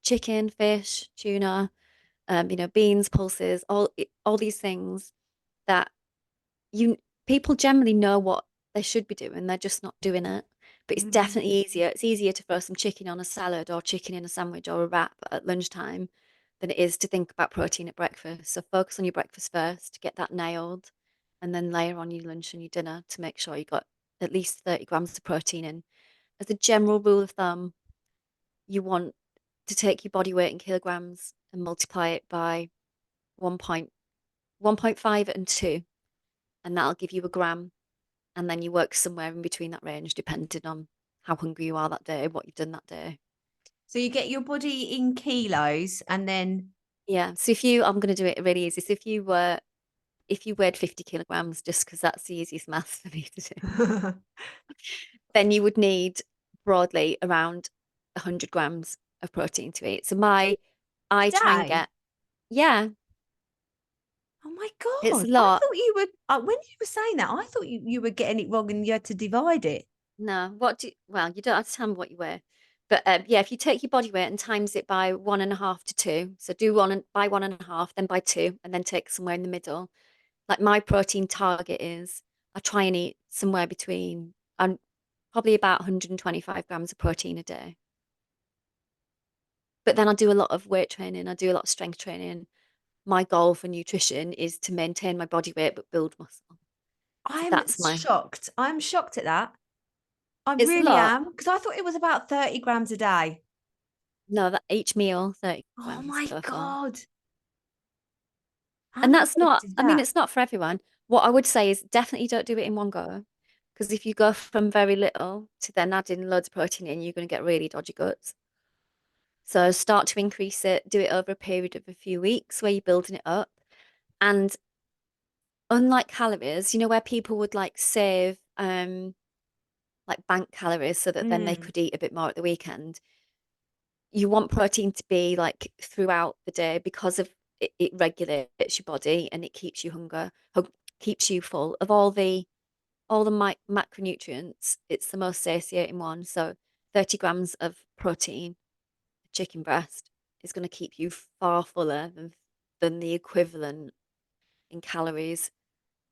chicken, fish, tuna, beans, pulses, all these things that you people generally know what they should be doing. They're just not doing it. But it's mm. definitely easier. It's easier to throw some chicken on a salad or chicken in a sandwich or a wrap at lunchtime than it is to think about protein at breakfast. So focus on your breakfast first, get that nailed, and then layer on your lunch and your dinner to make sure you got at least 30 grams of protein in. As a general rule of thumb, you want to take your body weight in kilograms and multiply it by 1.5 and 2, and that'll give you a gram. And then you work somewhere in between that range, depending on how hungry you are that day, what you've done that day. So you get your body in kilos and then Yeah. So I'm going to do it really easy. So if you weighed 50 kilograms, just because that's the easiest maths for me to do, a then you would need broadly around 100 grams of protein to eat. I try and day. get, yeah, Oh my it's a God. I lot. thought you were, when you were saying that, I thought you were getting it wrong and you had to divide it. No, well, you don't have to tell me what you weigh. But yeah, if you take your body weight and times it by 1.5 to 2, so do by 1.5, then by 2, and then take somewhere in the middle. Like my protein target is I try and eat somewhere between probably about 125 grams of protein a day. But then I do a lot of weight training, I do a lot of strength training. My goal for nutrition is to maintain my body weight but build muscle. So I'm that's my, shocked. I'm shocked at that. I it's a really lot. am. Because I thought it was about 30 grams a day. No, that each meal, 30 Oh grams my total. God. How And many that's days not, is I mean, that? it's not for everyone. What I would say is definitely don't do it in one go. Because if you go from very little to then adding loads of protein in, you're going to get really dodgy guts. So start to increase it, do it over a period of a few weeks where you're building it up. And unlike calories, where people would like save like bank calories so that then they Mm, could eat a bit more at the weekend, you want protein to be like throughout the day because of it regulates your body and it keeps you keeps you full of all the macronutrients. It's the most satiating one. So 30 grams of protein, chicken breast, is going to keep you far fuller than the equivalent in calories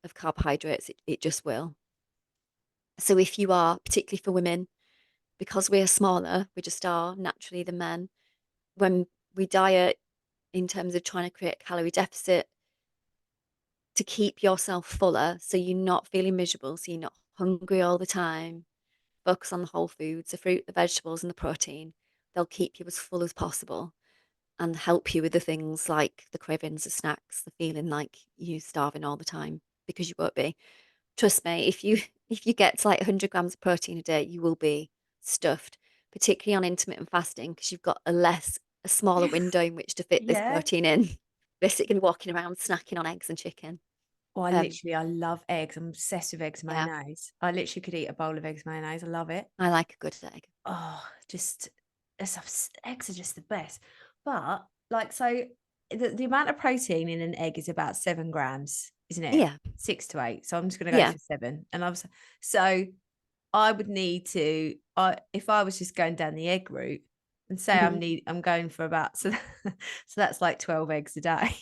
of carbohydrates. It just will. So if you are, particularly for women, because we are smaller, we just are naturally the men, when we diet in terms of trying to create a calorie deficit to keep yourself fuller so you're not feeling miserable, so you're not hungry all the time, focus on the whole foods, the fruit, the vegetables, and the protein. They'll keep you as full as possible and help you with the things like the cravings, the snacks, the feeling like you're starving all the time, because you won't be. Trust me, if you get to like 100 grams of protein a day, you will be stuffed, particularly on intermittent fasting, because you've got a smaller window in which to fit this Yeah. protein in. Basically walking around snacking on eggs and chicken. Oh, Um, I love eggs. I'm obsessed with eggs yeah, mayonnaise. I literally could eat a bowl of eggs mayonnaise. I love it. I like a good egg. Oh, just eggs are just the best. But like, so the amount of protein in an egg is about 7 grams, isn't it? Yeah, 6 to 8. So I'm just going to go yeah. for 7. And I was so I would need to, if I was just going down the egg route and say Mhm. I'm going for about so that's like 12 eggs a day.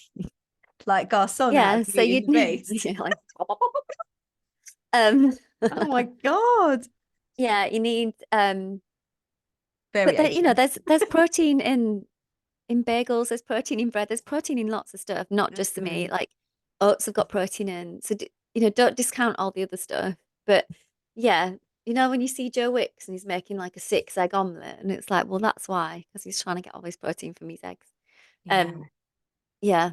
Like Garcon out Yeah, of so Beauty and you'd the need Beast. like um Oh my God. yeah, you need but Very there, eggy. there's protein in bagels, there's protein in bread, there's protein in lots of stuff, not just the meat. Mm. Like oats have got protein in. So don't discount all the other stuff. But yeah, when you see Joe Wicks and he's making like a 6 egg omelette, and it's like, well, that's why, because he's trying to get all his protein from his eggs. Yeah. Um, yeah.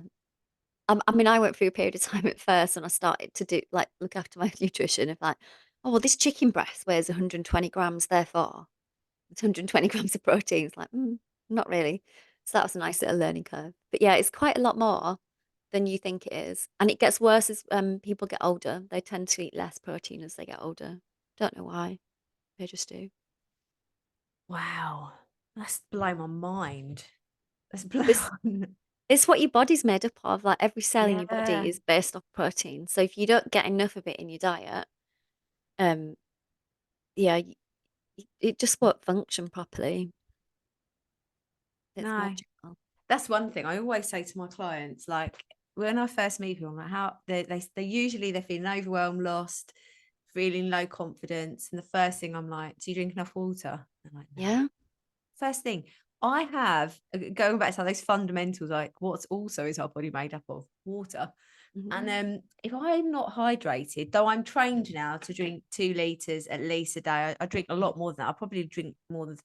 I mean, I went through a period of time at first and I started to do like look after my nutrition of like, oh, well, this chicken breast weighs 120 grams, therefore it's 120 grams of protein. It's like, not really. So that was a nice little learning curve. But yeah, it's quite a lot more than you think it is. And it gets worse as people get older. They tend to eat less protein as they get older. Don't know why. They just do. Wow. That's blown my mind. That's blown. But it's what your body's made up of. Like every cell in your body Yeah. is based off protein. So if you don't get enough of it in your diet, um, yeah, it just won't function properly. It's No. magical. That's one thing I always say to my clients, like when I first meet people, I'm like, how they usually they're feeling overwhelmed, lost, feeling low confidence. And the first thing I'm like, do you drink enough water? I'm like, no. Yeah. First thing, I have going back to those fundamentals, like what's also is our body made up of? Water. And Mhm. if I'm not hydrated, though I'm trained now to drink 2 liters at least a day, I drink a lot more than that. I probably drink more than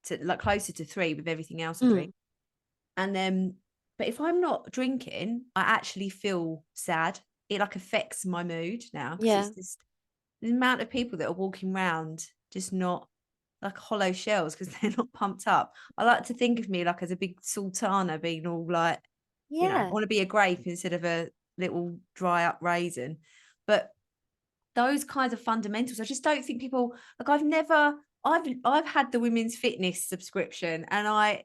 to like closer to 3 with everything else I drink. Mm. And but if I'm not drinking, I actually feel sad. It like affects my mood now because Yeah. it's just the amount of people that are walking around just not like hollow shells because they're not pumped up. I like to think of me like as a big sultana being all like, I Yeah. want to be a grape instead of a little dry up raisin. But those kinds of fundamentals, I just don't think people like I've had the women's fitness subscription and I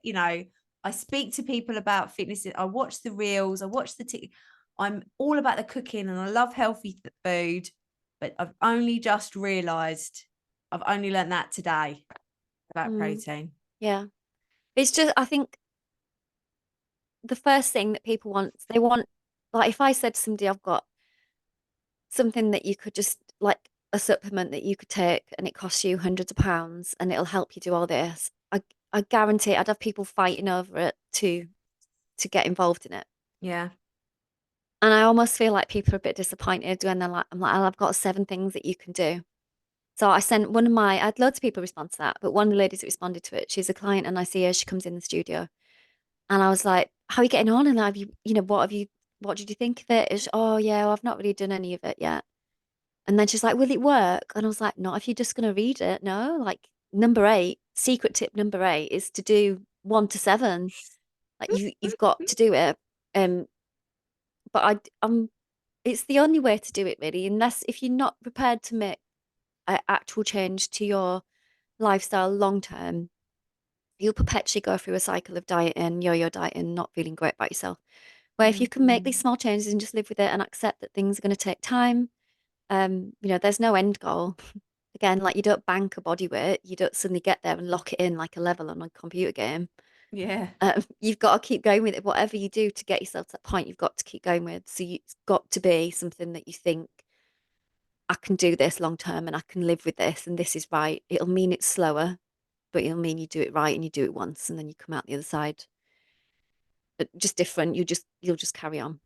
speak to people about fitness. I watch the reels, I watch I'm all about the cooking and I love healthy food, but I've only learned that today about Mm. protein. Yeah. It's just, I think the first thing that people want, they want, like, if I said to somebody, I've got something that you could just, like, a supplement that you could take and it costs you hundreds of pounds and it'll help you do all this, I guarantee I'd have people fighting over it to get involved in it. Yeah. And I almost feel like people are a bit disappointed when they're like, I'm like, "Oh, I've got 7 things that you can do." So I sent I had loads of people respond to that, but one of the ladies that responded to it, she's a client and I see her, she comes in the studio. And I was like, "How are you getting on? And have you, what did you think of it?" "Oh, yeah, well, I've not really done any of it yet." And then she's like, "Will it work?" And I was like, "Not if you're just going to read it. No, like number 8, secret tip number 8 is to do 1 to 7. Like you've got to do it." Um, but it's the only way to do it really, unless if you're not prepared to make an actual change to your lifestyle long term, you'll perpetually go through a cycle of dieting, yo-yo dieting, not feeling great about yourself. Where if you can make these Mm. small changes and just live with it and accept that things are going to take time, there's no end goal. Again, like you don't bank a body weight, you don't suddenly get there and lock it in like a level on a computer game. Yeah. You've got to keep going with it. Whatever you do to get yourself to that point, you've got to keep going with. So it's got to be something that you think, I can do this long term and I can live with this and this is right. It'll mean it's slower, but it'll mean you do it right and you do it once and then you come out the other side just different. You'll just carry on.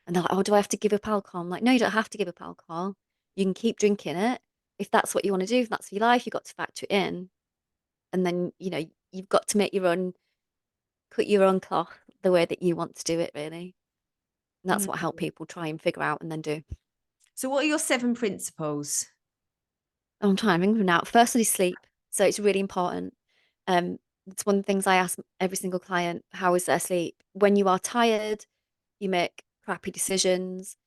And they're like, oh, do I have to give up alcohol? I'm like, no, you don't have to give up alcohol. You can keep drinking it. If that's what you want to do, if that's your life, you've got to factor it in. And then, you've got to cut your own cloth the way that you want to do it, really. And that's what help Mm. people try and figure out and then do. So what are your 7 principles? I'm trying to think of them now. Firstly, sleep. So it's really important. It's one of the things I ask every single client, how is their sleep? When you are tired, you make crappy decisions.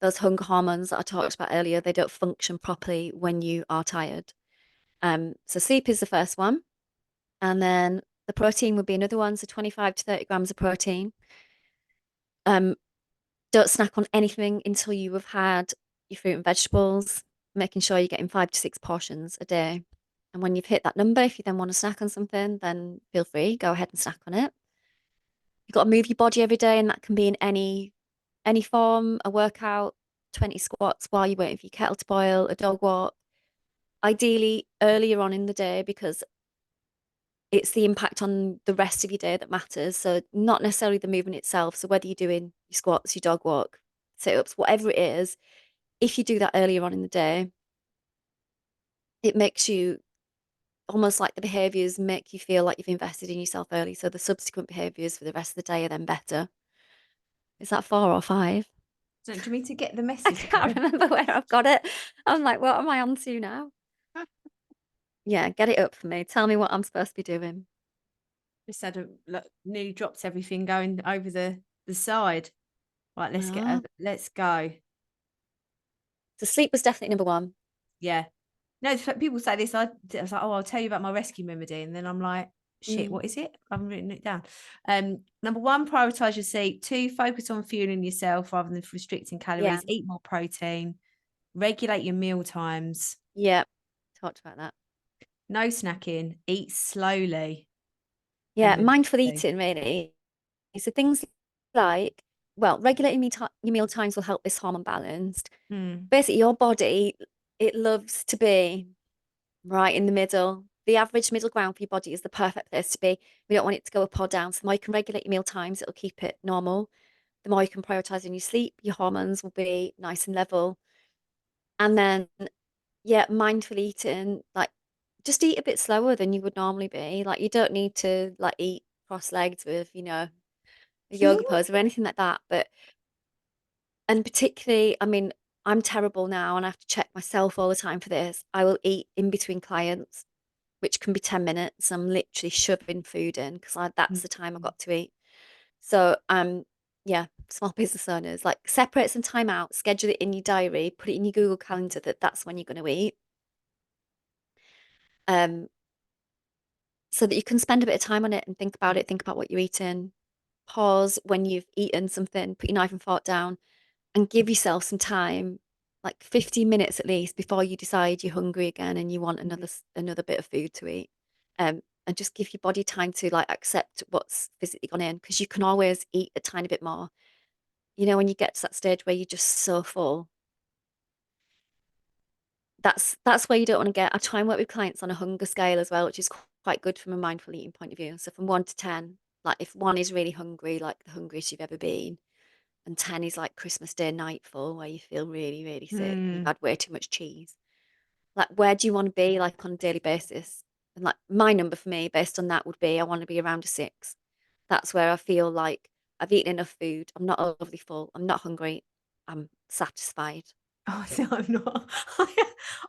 Those hunger hormones that I talked about earlier, they don't function properly when you are tired. So sleep is the first one. And then the protein would be another one. So 25 to 30 grams of protein. Um, don't snack on anything until you have had your fruit and vegetables, making sure you're getting 5 to 6 portions a day. And when you've hit that number, if you then want to snack on something, then feel free, go ahead and snack on it. You've got to move your body every day, and that can be in any form, a workout, 20 squats while you're waiting for your kettle to boil, a dog walk, ideally earlier on in the day because it's the impact on the rest of your day that matters. So not necessarily the movement itself. So whether you're doing your squats, your dog walk, sit-ups, whatever it is, if you do that earlier on in the day, it makes you almost like the behaviors make you feel like you've invested in yourself early. So the subsequent behaviors for the rest of the day are then better. Is that 4 or 5? Do you mean to get the I message can't though? remember where I've got it. I'm like, what am I on to now? Yeah, get it up for me. Tell me what I'm supposed to be doing. Just had a look, nearly dropped everything going over the side. Right, Oh. let's go. So sleep was definitely number one. Yeah. No, people say this. I was like, oh, I'll tell you about my rescue remedy, and then I'm like, shit, Mm, what is it? I haven't written it down. Number 1, prioritize your sleep. 2, focus on fueling yourself rather than restricting yeah, calories. Eat more protein. Regulate your meal times. yeah. Talked about that. No snacking. Eat slowly. And Yeah, then, mindful eating really. So things like, well, regulating your meal times will help this hormone balanced. hmm, Basically, your body, it loves to be right in the middle. The average middle ground for your body is the perfect place to be. We don't want it to go up or down. So the more you can regulate your meal times, it'll keep it normal. The more you can prioritize in your sleep, your hormones will be nice and level. And then, yeah, mindful eating, like just eat a bit slower than you would normally be. Like you don't need to like eat cross-legged with, a yoga pose or anything like that. And particularly, I mean, I'm terrible now and I have to check myself all the time for this. I will eat in between clients, which can be 10 minutes. I'm literally shoving food in because that's the time I've got to eat. So, yeah, small business owners, like separate some time out, schedule it in your diary, put it in your Google Calendar that that's when you're going to eat. Um, so that you can spend a bit of time on it and think about it, think about what you're eating, pause when you've eaten something, put your knife and fork down, and give yourself some time, like 15 minutes at least, before you decide you're hungry again and you want another bit of food to eat. And just give your body time to like accept what's physically gone in, because you can always eat a tiny bit more. When you get to that stage where you're just so full, that's where you don't want to get. I try and work with clients on a hunger scale as well, which is quite good from a mindful eating point of view. So from 1 to 10, like if 1 is really hungry, like the hungriest you've ever been, and 10 is like Christmas Day nightfall where you feel really, really sick and you've hmm. had way too much cheese. Like, where do you want to be like on a daily basis? And like my number for me, based on that, would be I want to be around a 6. That's where I feel like I've eaten enough food. I'm not overly full. I'm not hungry. I'm satisfied. Oh, no, I'm not.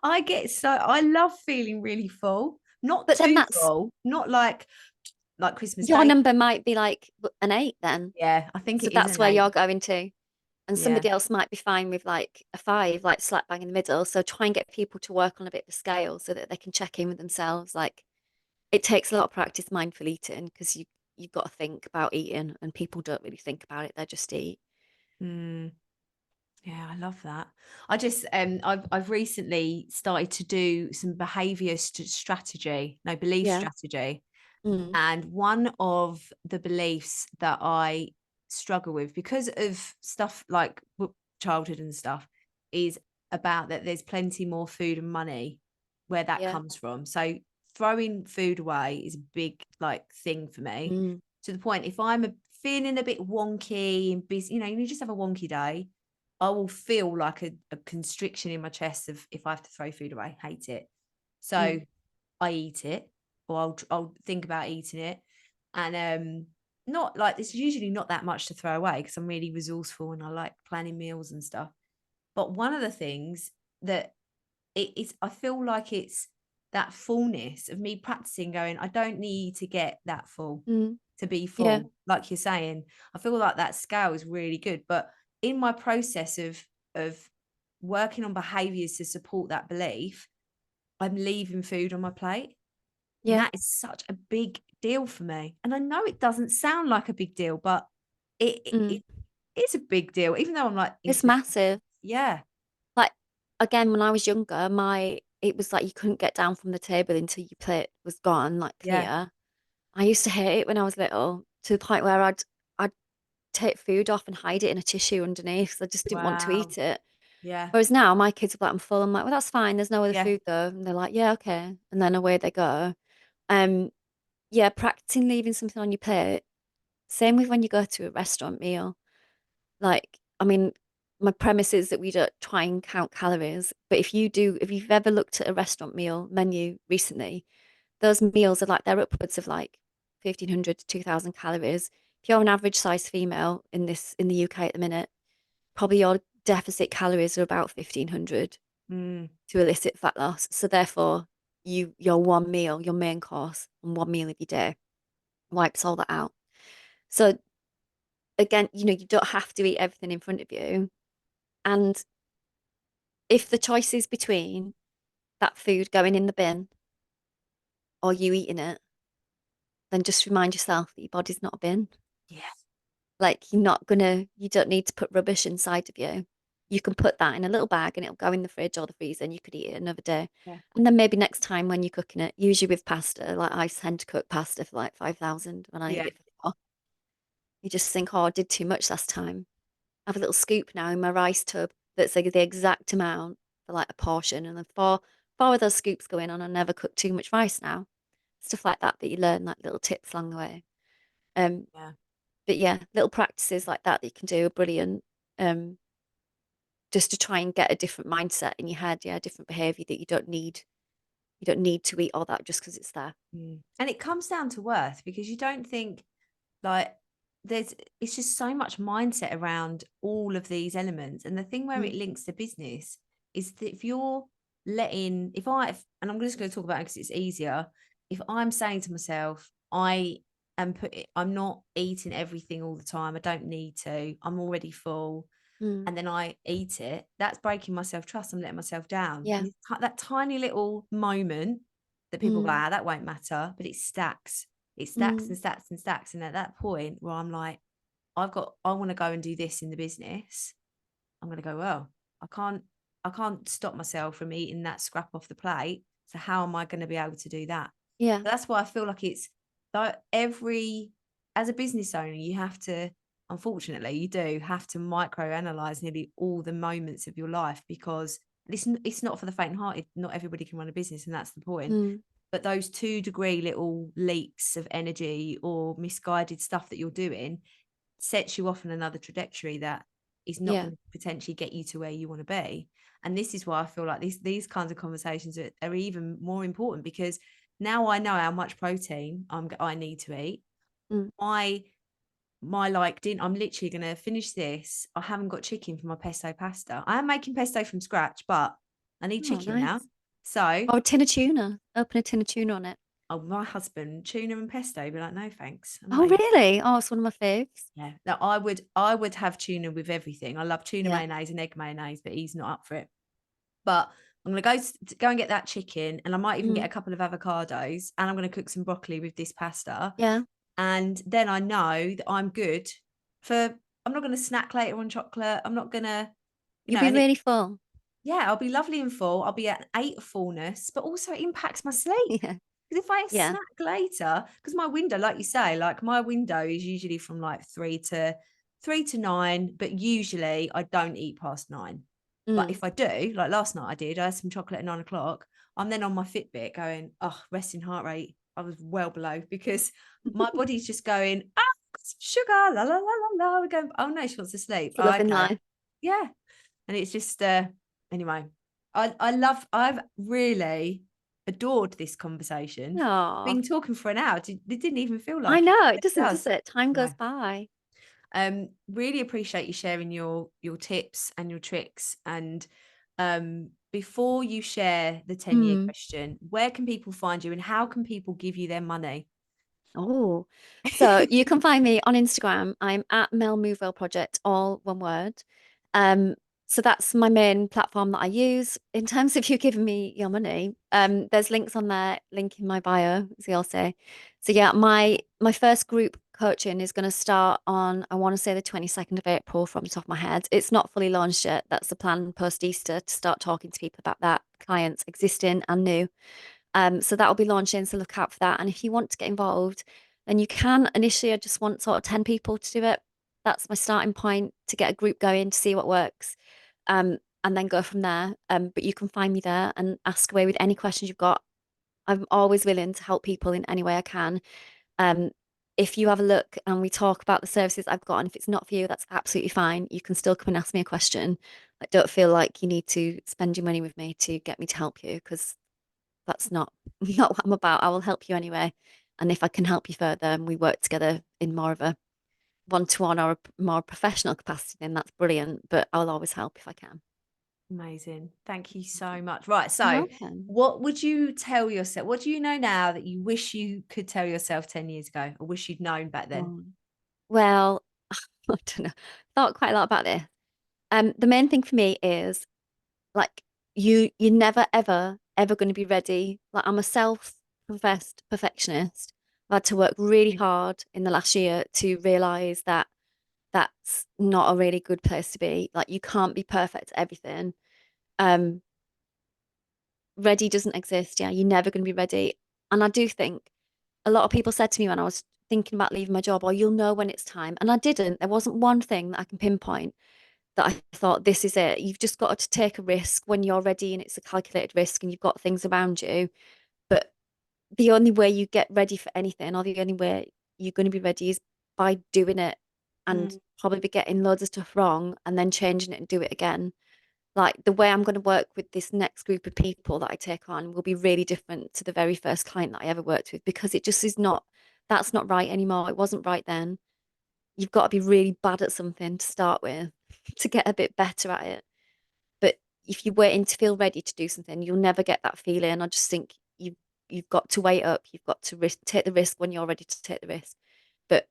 I get I love feeling really full, not But then too that's full, not like Christmas your Day. number might be like an 8 then. Yeah, I think So it is that's an where 8. you're going to. And Yeah. somebody else might be fine with like a 5, like slap bang in the middle. So try and get people to work on a bit of a scale so that they can check in with themselves. Like, it takes a lot of practice mindful eating because you've got to think about eating, and people don't really think about it. They just eat. Mm. Yeah, I love that. I just I've recently started to do some behavior strategy, no belief Yeah. strategy. Mm. And one of the beliefs that I struggle with because of stuff like childhood and stuff is about that there's plenty more food and money where that Yeah. comes from. So throwing food away is a big like thing for me, Mm. to the point if I'm feeling a bit wonky and busy, you just have a wonky day, I will feel like a constriction in my chest of if I have to throw food away. Hate it. So Mm. I eat it, or I'll think about eating it, and not like it's usually not that much to throw away because I'm really resourceful and I like planning meals and stuff. But one of the things that I feel like it's that fullness of me practicing going, I don't need to get that full Mm. to be Yeah. full. Like you're saying, I feel like that scale is really good. But in my process of working on behaviors to support that belief, I'm leaving food on my plate. And Yeah. that is such a big deal for me. And I know it doesn't sound like a big deal, but it Mm. is a big deal, even though I'm like It's eating a massive. yeah, Like, again, when I was younger, it was like you couldn't get down from the table until your plate was gone, like yeah. clear. I used to hate it when I was little, to the point where I'd take food off and hide it in a tissue underneath 'cause I just didn't want to Wow. eat it. Yeah. Whereas now my kids are like, I'm full. I'm like, well, that's fine. There's no other Yeah. food though. And they're like, yeah, okay. And then away they go. Um, yeah, practicing leaving something on your plate. Same with when you go to a restaurant meal. Like, I mean, my premise is that we don't try and count calories, but if you've ever looked at a restaurant meal menu recently, those meals are like they're upwards of like 1,500 to 2,000 calories. If you're an average size female in the UK at the minute, probably your deficit calories are about 1,500 Mm, to elicit fat loss. So therefore, your one meal, your main course, and one meal of your day wipes all that out. So again, you don't have to eat everything in front of you. And if the choice is between that food going in the bin or you eating it, then just remind yourself that your body's not a bin. yeah. Like you don't need to put rubbish inside of you. You can put that in a little bag and it'll go in the fridge or the freezer and you could eat it another day. Yeah. And then maybe next time when you're cooking it, usually with pasta, like I tend to cook pasta for like 5,000 when I eat Yeah. it for you just think, oh, I did too much last time. I have a little scoop now in my rice tub that's like the exact amount for like a portion. And then four of those scoops go in and I never cook too much rice now. Stuff like that you learn, like little tips along the way. Um, Yeah. but yeah, little practices like that you can do are brilliant. Um, just to try and get a different mindset in your head, yeah, different behavior that you don't need to eat all that just because it's there. Mm. And it comes down to worth because you don't think like there's it's just so much mindset around all of these elements. And the thing where it Mm. links to business is that if you're letting if I and I'm just going to talk about it because it's easier, if I'm saying to myself, I'm not eating everything all the time, I don't need to, I'm already full, Mm. and then I eat it, that's breaking my self trust. I'm letting myself down. Yeah. And it's that tiny little moment that people go, Mm. that won't matter, but it stacks. It stacks Mm. and stacks and stacks. And at that point where I'm like, I want to go and do this in the business, I'm going to go, well, I can't, I can't stop myself from eating that scrap off the plate. So how am I going to be able to do that? Yeah. That's why I feel like it's like as a business owner, you have to, unfortunately, you do have to micro analyze nearly all the moments of your life because it's not for the faint-hearted. Not everybody can run a business, and that's the point. Mm. But those 2-degree little leaks of energy or misguided stuff that you're doing sets you off on another trajectory that is not Yeah. going to potentially get you to where you want to be. And this is why I feel like these kinds of conversations are even more important because now I know how much protein I need to eat. Mm. My like dinner, I'm literally going to finish this. I haven't got chicken for my pesto pasta. I am making pesto from scratch, but I need Oh, chicken now. nice. So Oh, a tin of tuna. Open a tin of tuna on it. my husband, tuna and pesto, be like, no thanks, I'm not Oh, eating. really? Oh, it's one of my faves. Yeah, no, I would have tuna with everything. I love tuna Yeah. mayonnaise and egg mayonnaise, but he's not up for it. But I'm going to go and get that chicken, and I might even get Mm. a couple of avocados, and I'm going to cook some broccoli with this pasta. Yeah. And then I know that I'm good for, I'm not going to snack later on chocolate. I'm not going to, You'll be and it, really full. yeah, I'll be lovely and full. I'll be at 8 of fullness, but also it impacts my sleep. Yeah. Because if I Yeah. snack later, because my window, like you say, like my window is usually from like 3 to 9, but usually I don't eat past 9. But Mm. if I do, like last night I had some chocolate at 9 o'clock. I'm then on my Fitbit going, oh, resting heart rate. I was well below because my body's just going, ah, sugar, la la la la la. We're going, oh no, she wants to sleep. It's a Oh, loving okay. life. Yeah. And it's just anyway. I've really adored this conversation. Oh, Been talking for an hour. It didn't even feel I like it. know. It It doesn't, does. does it? Time No. goes by. Really appreciate you sharing your tips and your tricks. And before you share the 10-year Mm. question, where can people find you and how can people give you their money? Oh, so you can find me on Instagram. I'm at Mel Project, all one word. Um, so that's my main platform that I use. In terms of you giving me your money, there's links on there, link in my bio, as you'll say. So yeah, my first group coaching is going to start on, I want to say the 22nd of April from the top of my head. It's not fully launched yet. That's the plan post Easter to start talking to people about that, clients existing and new. So that'll be launching, so look out for that. And if you want to get involved, then you can. Initially, I just want sort of 10 people to do it. That's my starting point to get a group going to see what works. And then go from there. But you can find me there and ask away with any questions you've got. I'm always willing to help people in any way I can. Um, if you have a look and we talk about the services I've got, and if it's not for you, that's absolutely fine. You can still come and ask me a question. I don't feel like you need to spend your money with me to get me to help you, because that's not not what I'm about. I will help you anyway. And if I can help you further and we work together in more of a one-to-one or a more professional capacity, then that's brilliant. But I'll always help if I can. Amazing. Thank you so much. Right. You're So, welcome. what would you tell yourself? What do you know now that you wish you could tell yourself 10 years ago or wish you'd known back then? Oh. Well, I don't know. Thought quite a lot about this. The main thing for me is like you're never ever going to be ready. Like I'm a self-professed perfectionist. I've had to work really hard in the last year to realize that that's not a really good place to be. Like you can't be perfect at everything. Um, Ready doesn't exist. Yeah, you're never going to be ready. And I do think a lot of people said to me when I was thinking about leaving my job, or you'll know when it's time. And I didn't. There wasn't one thing that I can pinpoint that I thought this is it. You've just got to take a risk when you're ready and it's a calculated risk and you've got things around you. But the only way you get ready for anything, or the only way you're going to be ready, is by doing it and Mm, probably be getting loads of stuff wrong and then changing it and do it again. Like the way I'm going to work with this next group of people that I take on will be really different to the very first client that I ever worked with, because it just is not, that's not right anymore. It wasn't right then. You've got to be really bad at something to start with to get a bit better at it. But if you're waiting to feel ready to do something, you'll never get that feeling. I just think you've got to wait up. You've got to take the risk when you're ready to take the risk. But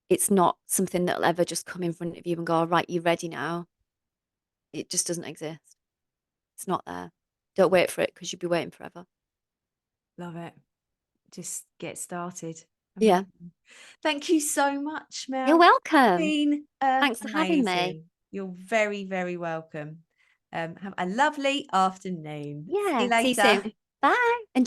it's not something that'll ever just come in front of you and go, right, you're ready now. It just doesn't exist. It's not there. Don't wait for it, because you'll be waiting forever. love it. Just get started. Yeah. Amazing. Thank you so much, You're Mel. welcome. Been Thanks for having me. amazing. You're very, very welcome. Have a lovely afternoon. See you Yeah. See you later. soon. Bye. Enjoy.